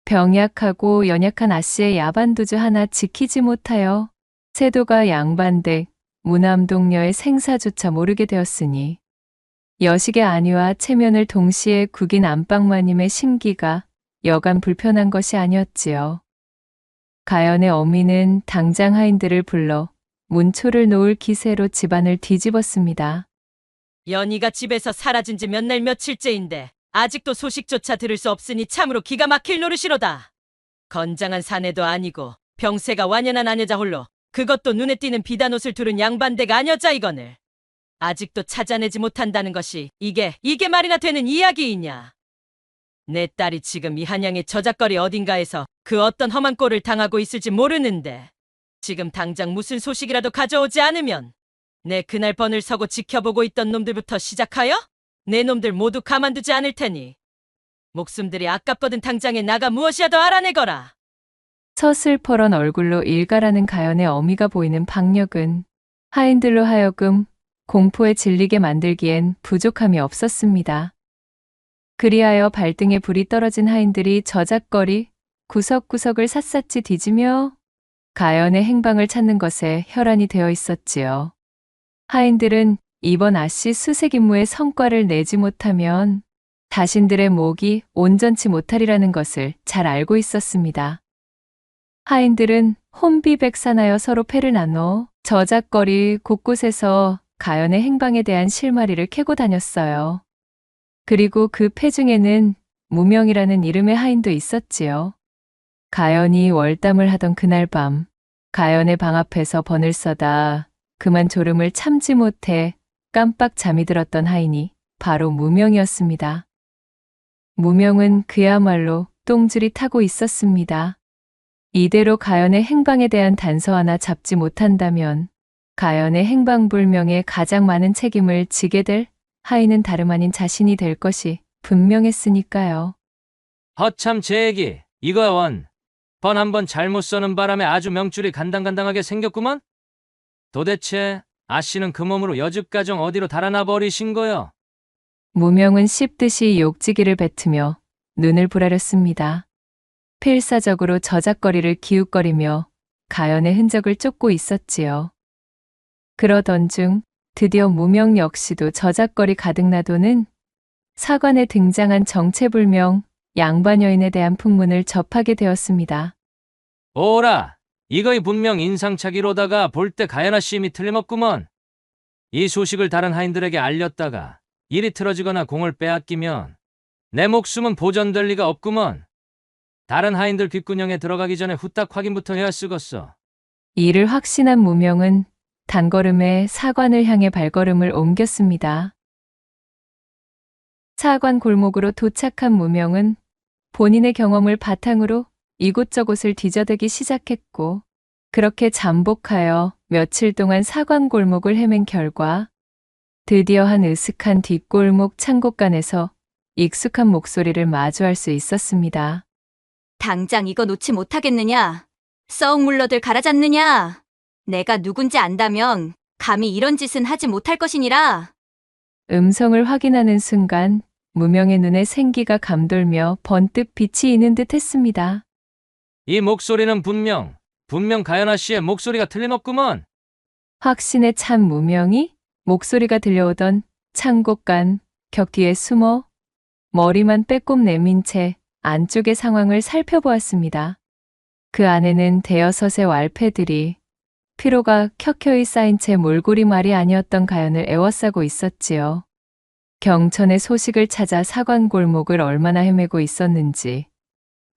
병약하고 연약한 아씨의 야반도주 하나 지키지 못하여 세도가 양반댁 무남동녀의 생사조차 모르게 되었으니 여식의 안위와 체면을 동시에 구긴 안방마님의 심기가 여간 불편한 것이 아니었지요. 가연의 어미는 당장 하인들을 불러 문초를 놓을 기세로 집안을 뒤집었습니다. 연희가 집에서 사라진 지 몇 날 며칠째인데 아직도 소식조차 들을 수 없으니 참으로 기가 막힐 노릇이로다. 건장한 사내도 아니고 병세가 완연한 아녀자 홀로 그것도 눈에 띄는 비단 옷을 두른 양반댁 아녀자 이거늘 아직도 찾아내지 못한다는 것이 이게 말이나 되는 이야기이냐. 내 딸이 지금 이 한양의 저작거리 어딘가에서 그 어떤 험한 꼴을 당하고 있을지 모르는데 지금 당장 무슨 소식이라도 가져오지 않으면 내 그날 번을 서고 지켜보고 있던 놈들부터 시작하여 내 놈들 모두 가만두지 않을 테니 목숨들이 아깝거든 당장에 나가 무엇이라도 알아내거라. 서슬퍼런 얼굴로 일가라는 가연의 어미가 보이는 박력은 하인들로 하여금 공포에 질리게 만들기엔 부족함이 없었습니다. 그리하여 발등에 불이 떨어진 하인들이 저작거리 구석구석을 샅샅이 뒤지며 가연의 행방을 찾는 것에 혈안이 되어 있었지요. 하인들은 이번 아씨 수색 임무의 성과를 내지 못하면 자신들의 목이 온전치 못하리라는 것을 잘 알고 있었습니다. 하인들은 혼비백산하여 서로 패를 나눠 저작거리 곳곳에서 가연의 행방에 대한 실마리를 캐고 다녔어요. 그리고 그 패 중에는 무명이라는 이름의 하인도 있었지요. 가연이 월담을 하던 그날 밤, 가연의 방 앞에서 번을 써다 그만 졸음을 참지 못해 깜빡 잠이 들었던 하인이 바로 무명이었습니다. 무명은 그야말로 똥줄이 타고 있었습니다. 이대로 가연의 행방에 대한 단서 하나 잡지 못한다면 가연의 행방불명에 가장 많은 책임을 지게 될 하인은 다름 아닌 자신이 될 것이 분명했으니까요. 허참 제 얘기. 이거 번 한번 잘못 써는 바람에 아주 명줄이 간당간당하게 생겼구먼? 도대체 아씨는 그 몸으로 여집가정 어디로 달아나 버리신 거요? 무명은 씹듯이 욕지기를 뱉으며 눈을 부라렸습니다. 필사적으로 저작거리를 기웃거리며 가연의 흔적을 쫓고 있었지요. 그러던 중 드디어 무명 역시도 저작거리 가득 나도는 사관에 등장한 정체불명 양반 여인에 대한 풍문을 접하게 되었습니다. 오라, 이거이 분명 인상착의로다가 볼 때 가연아 씨 힘이 틀림없구먼. 이 소식을 다른 하인들에게 알렸다가 일이 틀어지거나 공을 빼앗기면 내 목숨은 보전될 리가 없구먼. 다른 하인들 귓구녕에 들어가기 전에 후딱 확인부터 해야 쓰겄어. 이를 확신한 무명은 단걸음에 사관을 향해 발걸음을 옮겼습니다. 사관 골목으로 도착한 무명은 본인의 경험을 바탕으로 이곳저곳을 뒤져대기 시작했고, 그렇게 잠복하여 며칠 동안 사관 골목을 헤맨 결과 드디어 한 으슥한 뒷골목 창고간에서 익숙한 목소리를 마주할 수 있었습니다. 당장 이거 놓지 못하겠느냐? 썩 물러들 갈아잡느냐? 내가 누군지 안다면 감히 이런 짓은 하지 못할 것이니라. 음성을 확인하는 순간 무명의 눈에 생기가 감돌며 번뜩 빛이 있는 듯 했습니다. 이 목소리는 분명 가연아 씨의 목소리가 틀림없구먼. 확신에 찬 무명이 목소리가 들려오던 창고간 격 뒤에 숨어 머리만 빼꼼 내민 채 안쪽의 상황을 살펴보았습니다. 그 안에는 대여섯의 왈패들이 피로가 켜켜이 쌓인 채 몰골이말이 아니었던 가연을 애워싸고 있었지요. 경천의 소식을 찾아 사관골목을 얼마나 헤매고 있었는지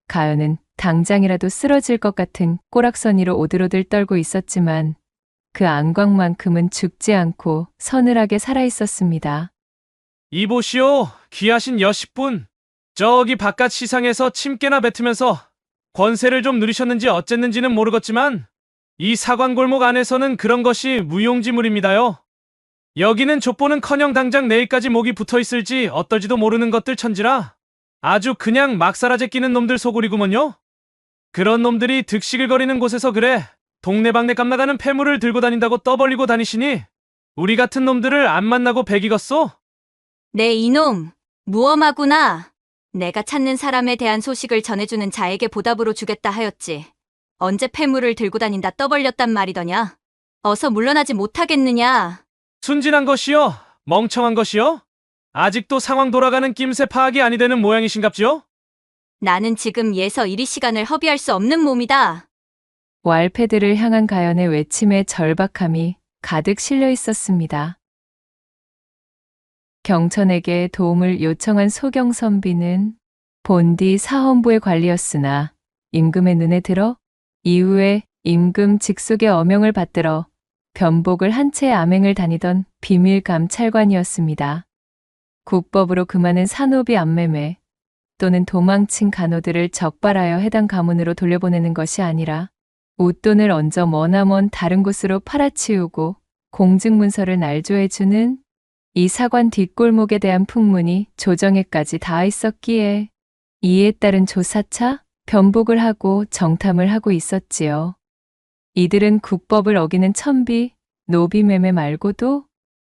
가연은 당장이라도 쓰러질 것 같은 꼬락서니로 오들오들 떨고 있었지만 그 안광만큼은 죽지 않고 서늘하게 살아있었습니다. 이보시오, 귀하신 여십분. 저기 바깥 시상에서 침깨나 뱉으면서 권세를 좀 누리셨는지 어쨌는지는 모르겠지만 이 사관골목 안에서는 그런 것이 무용지물입니다요. 여기는 족보는커녕 당장 내일까지 목이 붙어있을지 어떨지도 모르는 것들 천지라 아주 그냥 막 사라져 끼는 놈들 소굴이구먼요. 그런 놈들이 득식을 거리는 곳에서 그래 동네방네 깜나가는 폐물을 들고 다닌다고 떠벌리고 다니시니 우리 같은 놈들을 안 만나고 백이겠소? 네 이놈, 무엄하구나. 내가 찾는 사람에 대한 소식을 전해주는 자에게 보답으로 주겠다 하였지. 언제 폐물을 들고 다닌다 떠벌렸단 말이더냐. 어서 물러나지 못하겠느냐. 순진한 것이요? 멍청한 것이요? 아직도 상황 돌아가는 낌새 파악이 아니 되는 모양이신갑지요? 나는 지금 예서 이리 시간을 허비할 수 없는 몸이다. 왈패들을 향한 가연의 외침에 절박함이 가득 실려 있었습니다. 경천에게 도움을 요청한 소경선비는 본디 사헌부의 관리였으나 임금의 눈에 들어 이후에 임금 직속의 어명을 받들어 변복을 한 채 암행을 다니던 비밀 감찰관이었습니다. 국법으로 금하는 산호비 암매매 또는 도망친 간호들을 적발하여 해당 가문으로 돌려보내는 것이 아니라 웃돈을 얹어 머나먼 다른 곳으로 팔아치우고 공증문서를 날조해주는 이 사관 뒷골목에 대한 풍문이 조정에까지 닿아 있었기에 이에 따른 조사차, 변복을 하고 정탐을 하고 있었지요. 이들은 국법을 어기는 천비, 노비매매 말고도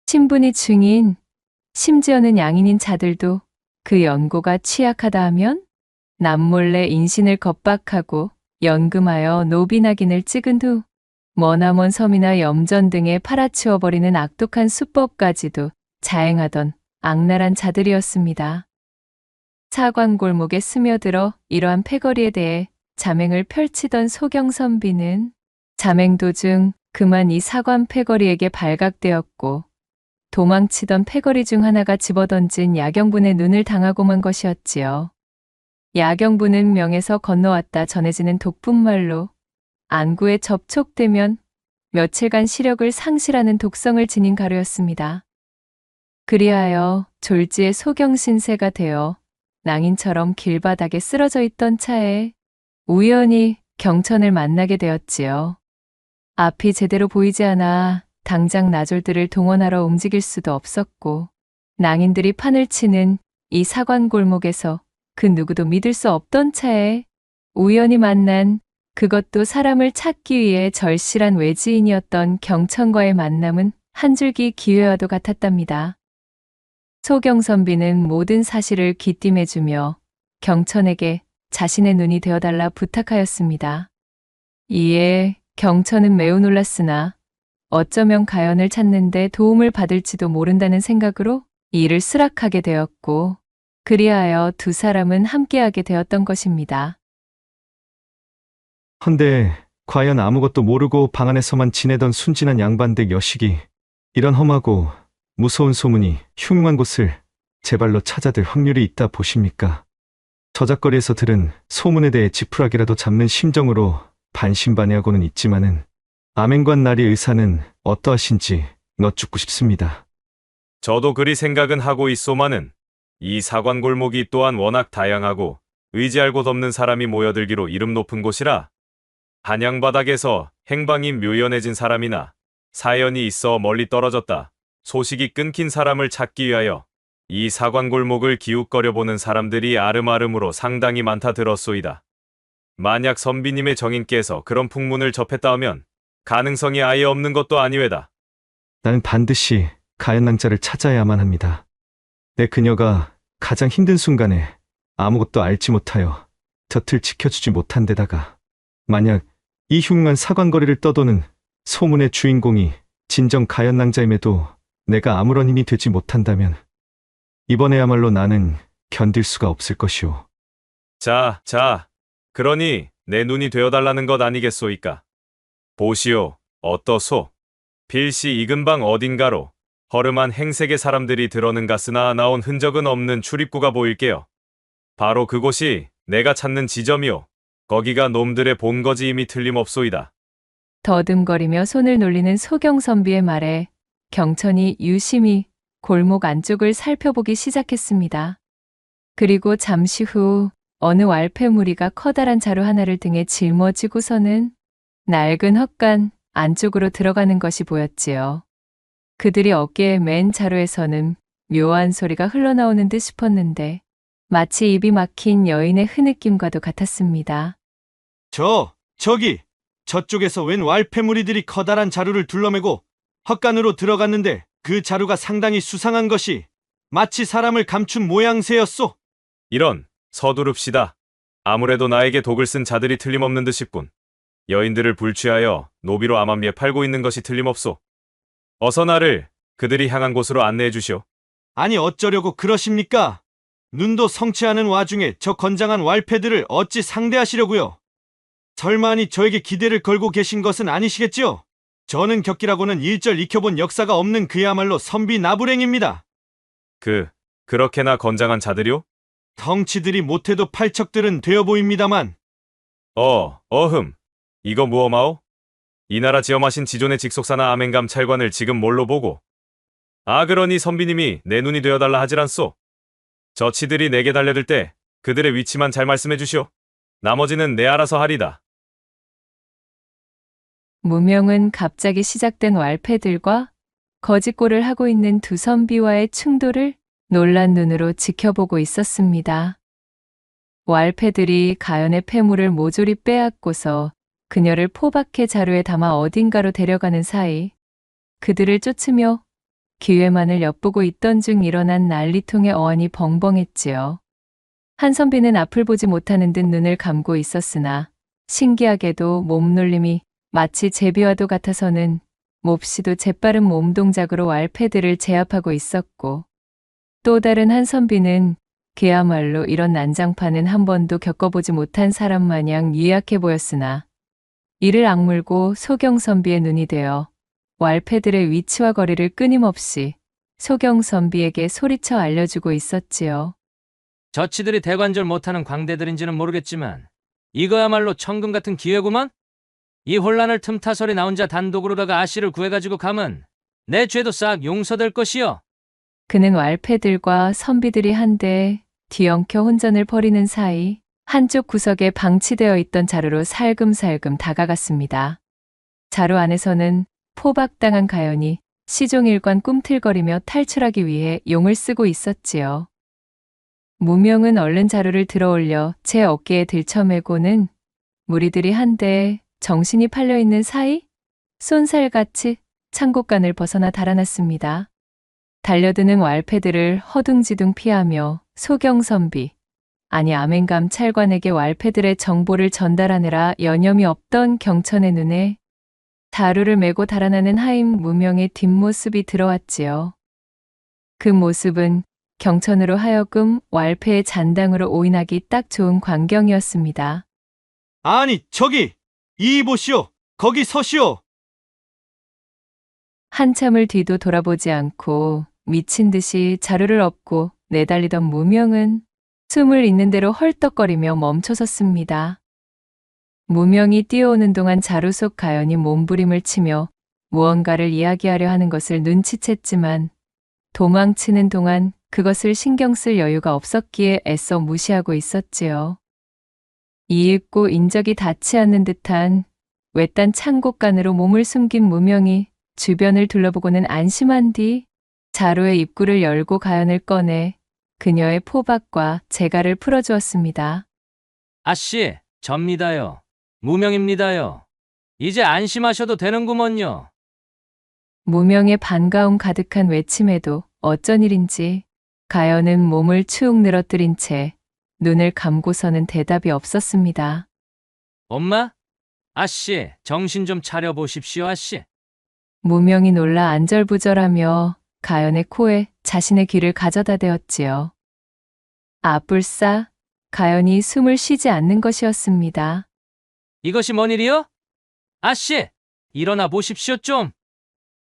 신분이 중인, 심지어는 양인인 자들도 그 연고가 취약하다 하면 남몰래 인신을 겁박하고 연금하여 노비 낙인을 찍은 후 머나먼 섬이나 염전 등에 팔아치워버리는 악독한 수법까지도 자행하던 악랄한 자들이었습니다. 사관골목에 스며들어 이러한 패거리에 대해 자맹을 펼치던 소경선비는 자맹 도중 그만 이 사관 패거리에게 발각되었고 도망치던 패거리 중 하나가 집어던진 야경분의 눈을 당하고 만 것이었지요. 야경분은 명에서 건너왔다 전해지는 독분말로 안구에 접촉되면 며칠간 시력을 상실하는 독성을 지닌 가루였습니다. 그리하여 졸지에 소경신세가 되어 낭인처럼 길바닥에 쓰러져 있던 차에 우연히 경천을 만나게 되었지요. 앞이 제대로 보이지 않아 당장 나졸들을 동원하러 움직일 수도 없었고 낭인들이 판을 치는 이 사관 골목에서 그 누구도 믿을 수 없던 차에 우연히 만난 그것도 사람을 찾기 위해 절실한 외지인이었던 경천과의 만남은 한 줄기 기회와도 같았답니다. 소경선비는 모든 사실을 귀띔해주며 경천에게 자신의 눈이 되어달라 부탁하였습니다. 이에 경천은 매우 놀랐으나 어쩌면 가연을 찾는데 도움을 받을지도 모른다는 생각으로 이를 수락하게 되었고 그리하여 두 사람은 함께하게 되었던 것입니다. 헌데 과연 아무것도 모르고 방 안에서만 지내던 순진한 양반댁 여식이 이런 험하고 무서운 소문이 흉흉한 곳을 제 발로 찾아들 확률이 있다 보십니까? 저작거리에서 들은 소문에 대해 지푸라기라도 잡는 심정으로 반신반의하고는 있지만은 아멘관 나리 의사는 어떠하신지 여쭙고 싶습니다. 저도 그리 생각은 하고 있소마는 이 사관골목이 또한 워낙 다양하고 의지할 곳 없는 사람이 모여들기로 이름 높은 곳이라 한양바닥에서 행방이 묘연해진 사람이나 사연이 있어 멀리 떨어졌다 소식이 끊긴 사람을 찾기 위하여 이 사관골목을 기웃거려 보는 사람들이 아름아름으로 상당히 많다 들었소이다. 만약 선비님의 정인께서 그런 풍문을 접했다 하면 가능성이 아예 없는 것도 아니외다. 나는 반드시 가연낭자를 찾아야만 합니다. 내 그녀가 가장 힘든 순간에 아무것도 알지 못하여 곁을 지켜주지 못한 데다가 만약 이 흉흉한 사관거리를 떠도는 소문의 주인공이 진정 가연낭자임에도 내가 아무런 힘이 되지 못한다면 이번에야말로 나는 견딜 수가 없을 것이오. 자, 그러니 내 눈이 되어달라는 것 아니겠소이까? 보시오, 어떠소? 필시 이 근방 어딘가로 허름한 행색의 사람들이 들어는 갔으나 나온 흔적은 없는 출입구가 보일게요. 바로 그곳이 내가 찾는 지점이오. 거기가 놈들의 본거지임이 틀림없소이다. 더듬거리며 손을 놀리는 소경선비의 말에 경천이 유심히 골목 안쪽을 살펴보기 시작했습니다. 그리고 잠시 후 어느 왈패무리가 커다란 자루 하나를 등에 짊어지고서는 낡은 헛간 안쪽으로 들어가는 것이 보였지요. 그들이 어깨에 맨 자루에서는 묘한 소리가 흘러나오는 듯 싶었는데 마치 입이 막힌 여인의 흐느낌과도 같았습니다. 저기! 저쪽에서 웬 왈패무리들이 커다란 자루를 둘러매고 헛간으로 들어갔는데 그 자루가 상당히 수상한 것이 마치 사람을 감춘 모양새였소. 이런, 서두릅시다. 아무래도 나에게 독을 쓴 자들이 틀림없는 듯 싶군. 여인들을 불취하여 노비로 암암리에 팔고 있는 것이 틀림없소. 어서 나를 그들이 향한 곳으로 안내해 주시오. 아니 어쩌려고 그러십니까? 눈도 성취하는 와중에 저 건장한 왈패들을 어찌 상대하시려고요? 설마니 저에게 기대를 걸고 계신 것은 아니시겠지요? 저는 격기라고는 일절 익혀본 역사가 없는 그야말로 선비 나부랭입니다. 그렇게나 건장한 자들이오? 덩치들이 못해도 팔척들은 되어 보입니다만. 이거 무엄하오? 이 나라 지엄하신 지존의 직속사나 아멘감 찰관을 지금 뭘로 보고? 그러니 선비님이 내 눈이 되어달라 하질 않소. 저 치들이 내게 달려들 때 그들의 위치만 잘 말씀해 주시오. 나머지는 내 알아서 하리다. 무명은 갑자기 시작된 왈패들과 거짓골을 하고 있는 두 선비와의 충돌을 놀란 눈으로 지켜보고 있었습니다. 왈패들이 가연의 폐물을 모조리 빼앗고서 그녀를 포박해 자루에 담아 어딘가로 데려가는 사이 그들을 쫓으며 기회만을 엿보고 있던 중 일어난 난리통의 어안이 벙벙했지요. 한 선비는 앞을 보지 못하는 듯 눈을 감고 있었으나 신기하게도 몸놀림이 마치 제비와도 같아서는 몹시도 재빠른 몸동작으로 왈패들을 제압하고 있었고 또 다른 한 선비는 그야말로 이런 난장판은 한 번도 겪어보지 못한 사람 마냥 유약해 보였으나 이를 악물고 소경선비의 눈이 되어 왈패들의 위치와 거리를 끊임없이 소경선비에게 소리쳐 알려주고 있었지요. 저치들이 대관절 못하는 광대들인지는 모르겠지만 이거야말로 천금 같은 기회구만? 이 혼란을 틈타설이 나 혼자 단독으로다가 아씨를 구해가지고 가면 내 죄도 싹 용서될 것이요. 그는 왈패들과 선비들이 한데 뒤엉켜 혼전을 벌이는 사이 한쪽 구석에 방치되어 있던 자루로 살금살금 다가갔습니다. 자루 안에서는 포박당한 가연이 시종일관 꿈틀거리며 탈출하기 위해 용을 쓰고 있었지요. 무명은 얼른 자루를 들어올려 제 어깨에 들쳐매고는 무리들이 한데 정신이 팔려있는 사이 쏜살같이 창곡간을 벗어나 달아났습니다. 달려드는 왈패들을 허둥지둥 피하며 소경선비, 아니 아멘감 찰관에게 왈패들의 정보를 전달하느라 여념이 없던 경천의 눈에 자루를 메고 달아나는 하임 무명의 뒷모습이 들어왔지요. 그 모습은 경천으로 하여금 왈패의 잔당으로 오인하기 딱 좋은 광경이었습니다. 아니, 저기! 이 보시오! 거기 서시오! 한참을 뒤도 돌아보지 않고 미친 듯이 자루를 업고 내달리던 무명은 숨을 잇는 대로 헐떡거리며 멈춰섰습니다. 무명이 뛰어오는 동안 자루 속 가연이 몸부림을 치며 무언가를 이야기하려 하는 것을 눈치챘지만 도망치는 동안 그것을 신경 쓸 여유가 없었기에 애써 무시하고 있었지요. 이윽고 인적이 닿지 않는 듯한 외딴 창곡간으로 몸을 숨긴 무명이 주변을 둘러보고는 안심한 뒤 자루의 입구를 열고 가연을 꺼내 그녀의 포박과 재갈을 풀어주었습니다. 아씨, 접니다요. 무명입니다요. 이제 안심하셔도 되는구먼요. 무명의 반가움 가득한 외침에도 어쩐 일인지 가연은 몸을 축 늘어뜨린 채 눈을 감고서는 대답이 없었습니다. 엄마? 아씨, 정신 좀 차려보십시오, 아씨. 무명이 놀라 안절부절하며 가연의 코에 자신의 귀를 가져다 대었지요. 아뿔싸, 가연이 숨을 쉬지 않는 것이었습니다. 이것이 뭔 일이요? 아씨, 일어나 보십시오 좀.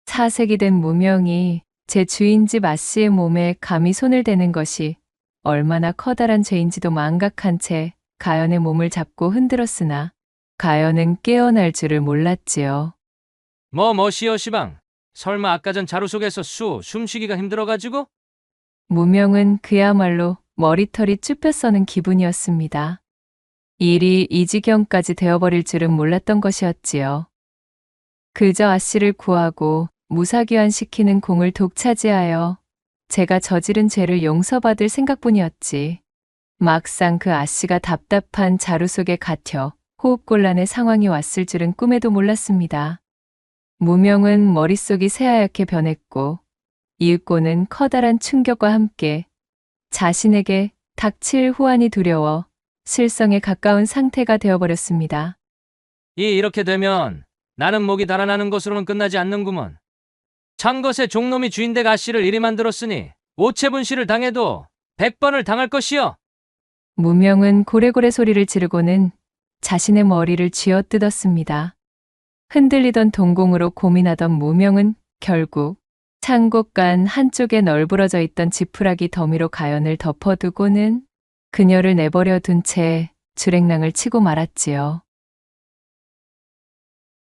사색이 된 무명이 제 주인 집 아씨의 몸에 감히 손을 대는 것이 얼마나 커다란 죄인지도 망각한 채 가연의 몸을 잡고 흔들었으나 가연은 깨어날 줄을 몰랐지요. 뭐시여 시방. 설마 아까 전 자루 속에서 숨쉬기가 힘들어가지고? 무명은 그야말로 머리털이 쭈뼛 서는 기분이었습니다. 일이 이 지경까지 되어버릴 줄은 몰랐던 것이었지요. 그저 아씨를 구하고 무사귀환시키는 공을 독차지하여 제가 저지른 죄를 용서받을 생각뿐이었지. 막상 그 아씨가 답답한 자루 속에 갇혀 호흡곤란의 상황이 왔을 줄은 꿈에도 몰랐습니다. 무명은 머릿속이 새하얗게 변했고 이윽고는 커다란 충격과 함께 자신에게 닥칠 후환이 두려워 실성에 가까운 상태가 되어버렸습니다. 이렇게 되면 나는 목이 달아나는 것으로는 끝나지 않는구먼. 창것의 종놈이 주인댁 아씨를 이리 만들었으니 오체분실을 당해도 100번을 당할 것이여. 무명은 고래고래 소리를 지르고는 자신의 머리를 쥐어뜯었습니다. 흔들리던 동공으로 고민하던 무명은 결국 창곡간 한쪽에 널브러져 있던 지푸라기 더미로 가연을 덮어두고는 그녀를 내버려 둔 채 주랭랑을 치고 말았지요.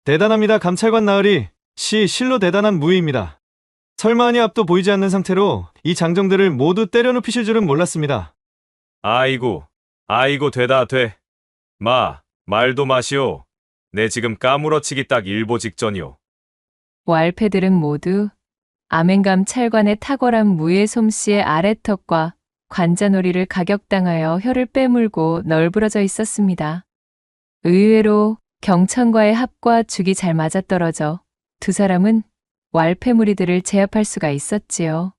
대단합니다, 감찰관 나으리. 실로 대단한 무의입니다. 설마하니 앞도 보이지 않는 상태로 이 장정들을 모두 때려눕히실 줄은 몰랐습니다. 아이고 되다 돼. 말도 마시오. 내 지금 까무러치기 딱 일보 직전이오. 왈패들은 모두 아멘감 찰관의 탁월한 무예 솜씨의 아래턱과 관자놀이를 가격당하여 혀를 빼물고 널브러져 있었습니다. 의외로 경천과의 합과 죽이 잘 맞아떨어져 두 사람은 왈패 무리들을 제압할 수가 있었지요.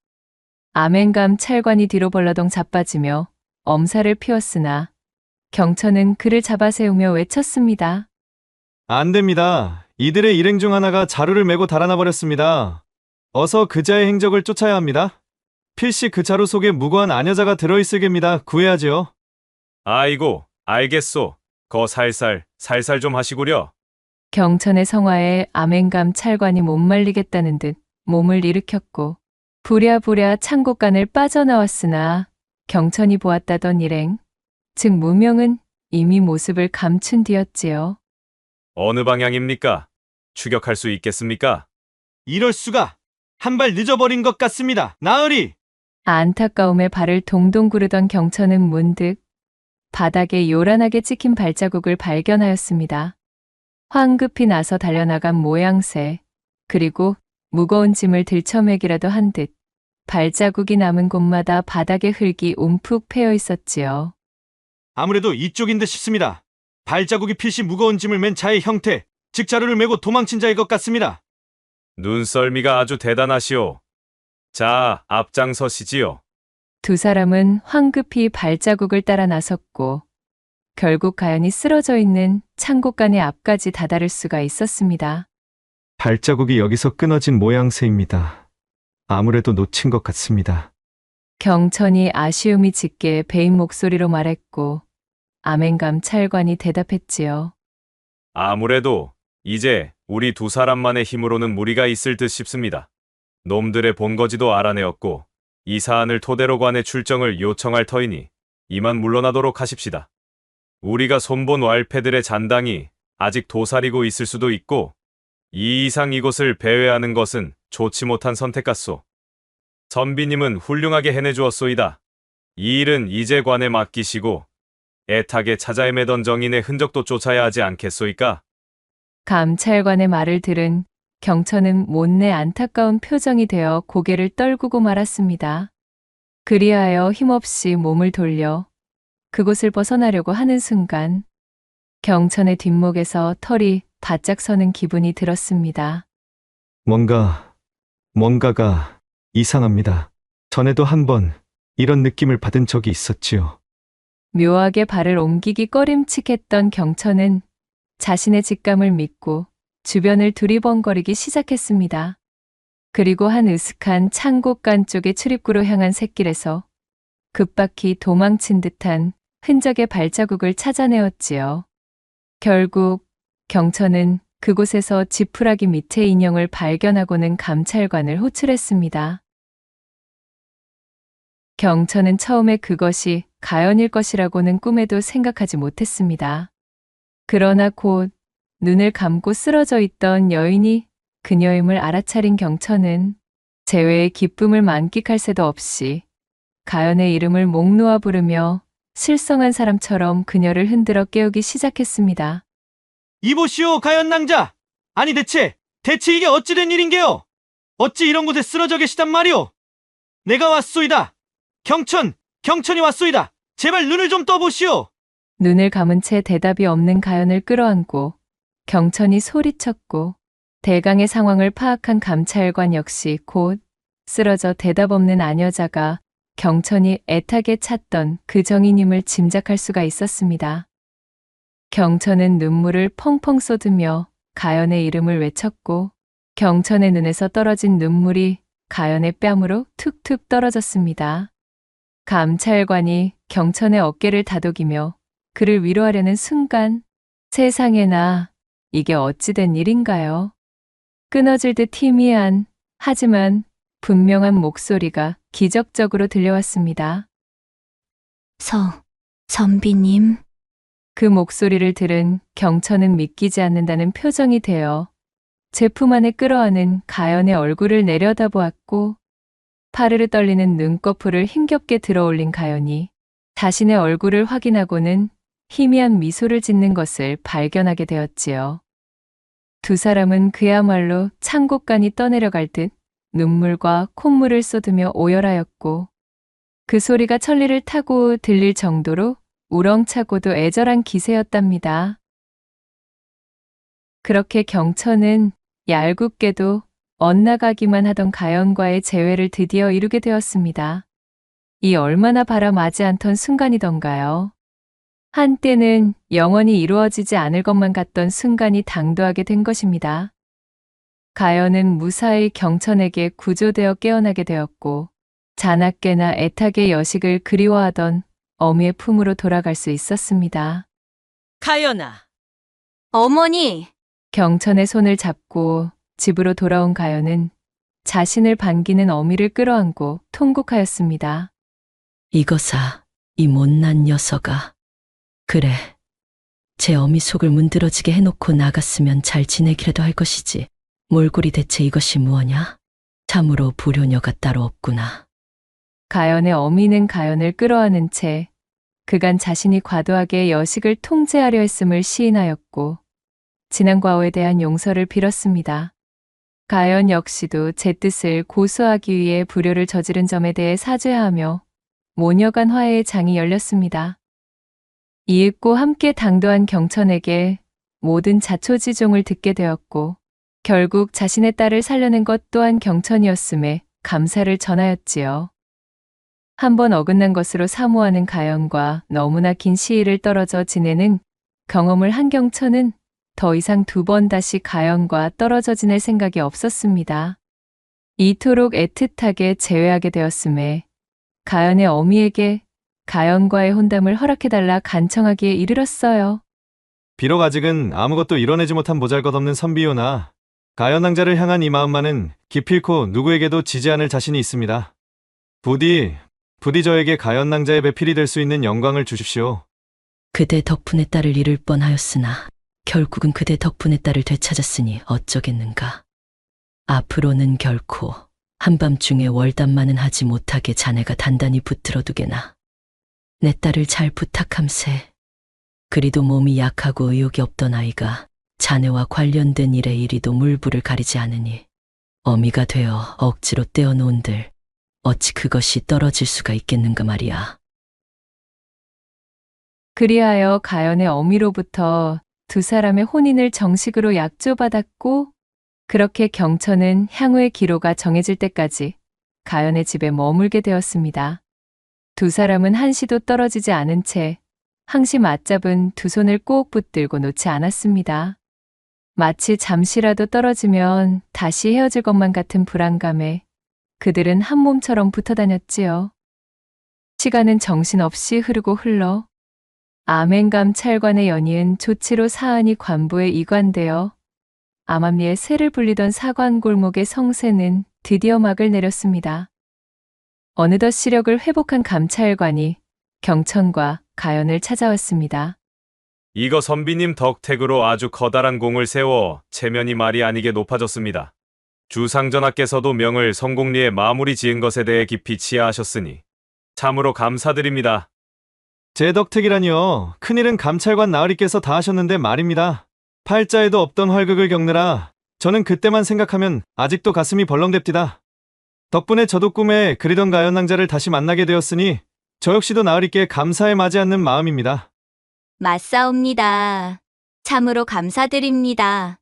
아멘감 찰관이 뒤로 벌러덩 자빠지며 엄살을 피웠으나 경천은 그를 잡아세우며 외쳤습니다. 안 됩니다. 이들의 일행 중 하나가 자루를 메고 달아나 버렸습니다. 어서 그자의 행적을 쫓아야 합니다. 필시 그 자루 속에 무고한 아녀자가 들어있을 겁니다. 구해야지요. 아이고, 알겠소. 거 살살 좀 하시구려. 경천의 성화에 암행감 찰관이 못 말리겠다는 듯 몸을 일으켰고 부랴부랴 창고간을 빠져나왔으나 경천이 보았다던 일행, 즉 무명은 이미 모습을 감춘 뒤였지요. 어느 방향입니까? 추격할 수 있겠습니까? 이럴 수가. 한 발 늦어버린 것 같습니다. 나으리! 안타까움에 발을 동동 구르던 경천은 문득 바닥에 요란하게 찍힌 발자국을 발견하였습니다. 황급히 나서 달려나간 모양새, 그리고 무거운 짐을 들쳐매기라도 한 듯 발자국이 남은 곳마다 바닥에 흙이 움푹 패여 있었지요. 아무래도 이쪽인 듯 싶습니다. 발자국이 필시 무거운 짐을 맨 자의 형태, 즉 자루를 메고 도망친 자일 것 같습니다. 눈썰미가 아주 대단하시오. 자, 앞장서시지요. 두 사람은 황급히 발자국을 따라 나섰고 결국 가연이 쓰러져 있는 창고간의 앞까지 다다를 수가 있었습니다. 발자국이 여기서 끊어진 모양새입니다. 아무래도 놓친 것 같습니다. 경천이 아쉬움이 짙게 베인 목소리로 말했고 암행감 찰관이 대답했지요. 아무래도 이제 우리 두 사람만의 힘으로는 무리가 있을 듯 싶습니다. 놈들의 본거지도 알아내었고 이 사안을 토대로 관의 출정을 요청할 터이니 이만 물러나도록 하십시다. 우리가 손본 왈패들의 잔당이 아직 도사리고 있을 수도 있고 이 이상 이곳을 배회하는 것은 좋지 못한 선택 같소. 선비님은 훌륭하게 해내주었소이다. 이 일은 이제 관에 맡기시고 애타게 찾아 헤매던 정인의 흔적도 쫓아야 하지 않겠소이까? 감찰관의 말을 들은 경천은 못내 안타까운 표정이 되어 고개를 떨구고 말았습니다. 그리하여 힘없이 몸을 돌려 그곳을 벗어나려고 하는 순간 경천의 뒷목에서 털이 바짝 서는 기분이 들었습니다. 뭔가가 이상합니다. 전에도 한 번 이런 느낌을 받은 적이 있었지요. 묘하게 발을 옮기기 꺼림칙했던 경천은 자신의 직감을 믿고 주변을 두리번거리기 시작했습니다. 그리고 한 으슥한 창고간 쪽의 출입구로 향한 샛길에서 급박히 도망친 듯한 흔적의 발자국을 찾아내었지요. 결국 경천은 그곳에서 지푸라기 밑에 인형을 발견하고는 감찰관을 호출했습니다. 경천은 처음에 그것이 가연일 것이라고는 꿈에도 생각하지 못했습니다. 그러나 곧 눈을 감고 쓰러져 있던 여인이 그녀임을 알아차린 경천은 재회의 기쁨을 만끽할 새도 없이 가연의 이름을 목 놓아 부르며 실성한 사람처럼 그녀를 흔들어 깨우기 시작했습니다. 이보시오, 가연 낭자! 아니 대체 이게 어찌 된 일인게요? 어찌 이런 곳에 쓰러져 계시단 말이오? 내가 왔소이다. 경천이 왔소이다. 제발 눈을 좀 떠보시오. 눈을 감은 채 대답이 없는 가연을 끌어안고 경천이 소리쳤고 대강의 상황을 파악한 감찰관 역시 곧 쓰러져 대답 없는 아녀자가 경천이 애타게 찾던 그 정인임을 짐작할 수가 있었습니다. 경천은 눈물을 펑펑 쏟으며 가연의 이름을 외쳤고 경천의 눈에서 떨어진 눈물이 가연의 뺨으로 툭툭 떨어졌습니다. 감찰관이 경천의 어깨를 다독이며 그를 위로하려는 순간 세상에나 이게 어찌 된 일인가요? 끊어질 듯 희미한 하지만 분명한 목소리가 기적적으로 들려왔습니다. 선비님. 그 목소리를 들은 경천은 믿기지 않는다는 표정이 되어 제품 안에 끌어안은 가연의 얼굴을 내려다보았고 파르르 떨리는 눈꺼풀을 힘겹게 들어올린 가연이 자신의 얼굴을 확인하고는 희미한 미소를 짓는 것을 발견하게 되었지요. 두 사람은 그야말로 창고간이 떠내려갈 듯 눈물과 콧물을 쏟으며 오열하였고 그 소리가 천리를 타고 들릴 정도로 우렁차고도 애절한 기세였답니다. 그렇게 경천은 얄궂게도 엇나가기만 하던 가연과의 재회를 드디어 이루게 되었습니다. 이 얼마나 바람하지 않던 순간이던가요. 한때는 영원히 이루어지지 않을 것만 같던 순간이 당도하게 된 것입니다. 가연은 무사히 경천에게 구조되어 깨어나게 되었고 자나깨나 애타게 여식을 그리워하던 어미의 품으로 돌아갈 수 있었습니다. 가연아, 어머니, 경천의 손을 잡고 집으로 돌아온 가연은 자신을 반기는 어미를 끌어안고 통곡하였습니다. 이거사, 이 못난 녀석아. 그래, 제 어미 속을 문드러지게 해놓고 나갔으면 잘 지내기라도 할 것이지. 몰골이 대체 이것이 무엇냐? 참으로 불효녀가 따로 없구나. 가연의 어미는 가연을 끌어안은 채 그간 자신이 과도하게 여식을 통제하려 했음을 시인하였고 지난 과오에 대한 용서를 빌었습니다. 가연 역시도 제 뜻을 고수하기 위해 불효를 저지른 점에 대해 사죄하며 모녀간 화해의 장이 열렸습니다. 이윽고 함께 당도한 경천에게 모든 자초지종을 듣게 되었고 결국 자신의 딸을 살려낸 것 또한 경천이었음에 감사를 전하였지요. 한번 어긋난 것으로 사모하는 가연과 너무나 긴 시일을 떨어져 지내는 경험을 한 경천은 더 이상 두 번 다시 가연과 떨어져 지낼 생각이 없었습니다. 이토록 애틋하게 재회하게 되었음에 가연의 어미에게 가연과의 혼담을 허락해달라 간청하기에 이르렀어요. 비록 아직은 아무것도 이뤄내지 못한 보잘것없는 선비요나 가연 낭자를 향한 이 마음만은 기필코 누구에게도 지지 않을 자신이 있습니다. 부디 저에게 가연 낭자의 배필이 될 수 있는 영광을 주십시오. 그대 덕분에 딸을 잃을 뻔하였으나 결국은 그대 덕분에 딸을 되찾았으니 어쩌겠는가. 앞으로는 결코 한밤중에 월담만은 하지 못하게 자네가 단단히 붙들어두게나. 내 딸을 잘 부탁함세. 그리도 몸이 약하고 의욕이 없던 아이가 자네와 관련된 일에 이리도 물불을 가리지 않으니 어미가 되어 억지로 떼어놓은들 어찌 그것이 떨어질 수가 있겠는가 말이야. 그리하여 가연의 어미로부터 두 사람의 혼인을 정식으로 약조받았고 그렇게 경천은 향후의 기로가 정해질 때까지 가연의 집에 머물게 되었습니다. 두 사람은 한시도 떨어지지 않은 채 항시 맞잡은 두 손을 꼭 붙들고 놓지 않았습니다. 마치 잠시라도 떨어지면 다시 헤어질 것만 같은 불안감에 그들은 한 몸처럼 붙어 다녔지요. 시간은 정신없이 흐르고 흘러 아멘감 찰관의 연희은 조치로 사안이 관부에 이관되어 암암리에 새를 불리던 사관 골목의 성세는 드디어 막을 내렸습니다. 어느덧 시력을 회복한 감찰관이 경천과 가연을 찾아왔습니다. 이거 선비님 덕택으로 아주 커다란 공을 세워 체면이 말이 아니게 높아졌습니다. 주상전하께서도 명을 성공리에 마무리 지은 것에 대해 깊이 치하하셨으니 참으로 감사드립니다. 제 덕택이라니요. 큰일은 감찰관 나으리께서 다 하셨는데 말입니다. 팔자에도 없던 활극을 겪느라 저는 그때만 생각하면 아직도 가슴이 벌렁댑디다. 덕분에 저도 꿈에 그리던 가연 낭자를 다시 만나게 되었으니 저 역시도 나으리께 감사에 마지 않는 마음입니다. 맞사옵니다. 참으로 감사드립니다.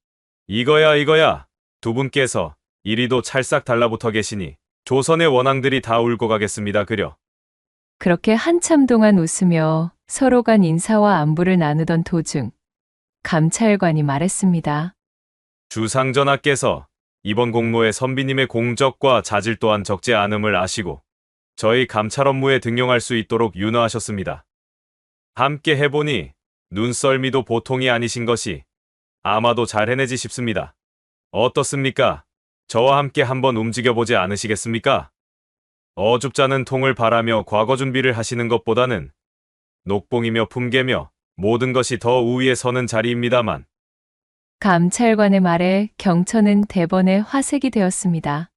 이거야. 두 분께서 이리도 찰싹 달라붙어 계시니 조선의 원앙들이 다 울고 가겠습니다. 그려. 그렇게 한참 동안 웃으며 서로 간 인사와 안부를 나누던 도중 감찰관이 말했습니다. 주상전하께서 이번 공모에 선비님의 공적과 자질 또한 적지 않음을 아시고 저희 감찰 업무에 등용할 수 있도록 윤허하셨습니다. 함께 해보니 눈썰미도 보통이 아니신 것이 아마도 잘 해내지 싶습니다. 어떻습니까? 저와 함께 한번 움직여보지 않으시겠습니까? 어줍잖은 통을 바라며 과거 준비를 하시는 것보다는 녹봉이며 품계며 모든 것이 더 우위에 서는 자리입니다만. 감찰관의 말에 경천은 대번에 화색이 되었습니다.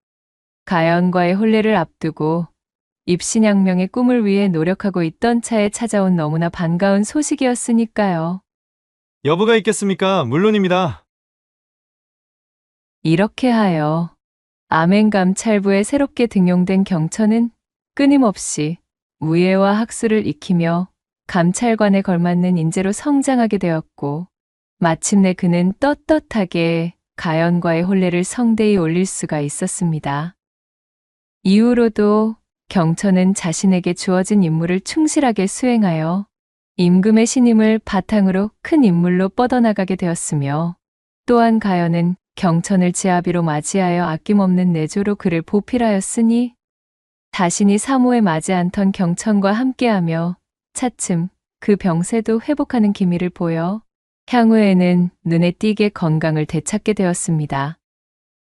가연과의 혼례를 앞두고 입신양명의 꿈을 위해 노력하고 있던 차에 찾아온 너무나 반가운 소식이었으니까요. 여부가 있겠습니까? 물론입니다. 이렇게 하여 아멘감찰부에 새롭게 등용된 경천은 끊임없이 우예와 학술을 익히며 감찰관에 걸맞는 인재로 성장하게 되었고 마침내 그는 떳떳하게 가연과의 혼례를 성대히 올릴 수가 있었습니다. 이후로도 경천은 자신에게 주어진 임무를 충실하게 수행하여 임금의 신임을 바탕으로 큰 인물로 뻗어나가게 되었으며 또한 가연은 경천을 지아비로 맞이하여 아낌없는 내조로 그를 보필하였으니 자신이 사모에 맞지 않던 경천과 함께하며 차츰 그 병세도 회복하는 기미를 보여 향후에는 눈에 띄게 건강을 되찾게 되었습니다.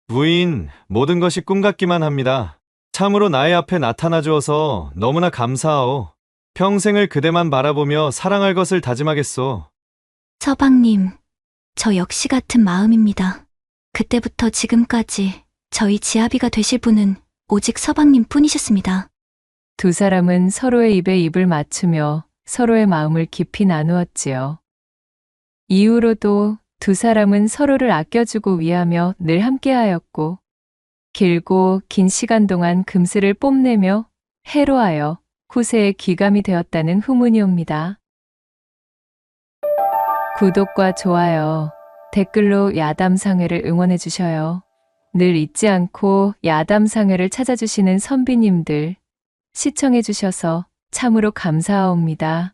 부인, 모든 것이 꿈 같기만 합니다. 참으로 나의 앞에 나타나 주어서 너무나 감사하오. 평생을 그대만 바라보며 사랑할 것을 다짐하겠소. 서방님, 저 역시 같은 마음입니다. 그때부터 지금까지 저희 지아비가 되실 분은 오직 서방님 뿐이셨습니다. 두 사람은 서로의 입에 입을 맞추며 서로의 마음을 깊이 나누었지요. 이후로도 두 사람은 서로를 아껴주고 위하며 늘 함께하였고, 길고 긴 시간 동안 금슬을 뽐내며 해로하여 후세의 귀감이 되었다는 후문이 옵니다. 구독과 좋아요, 댓글로 야담상회를 응원해 주셔요. 늘 잊지 않고 야담상회를 찾아주시는 선비님들, 시청해 주셔서 참으로 감사하옵니다.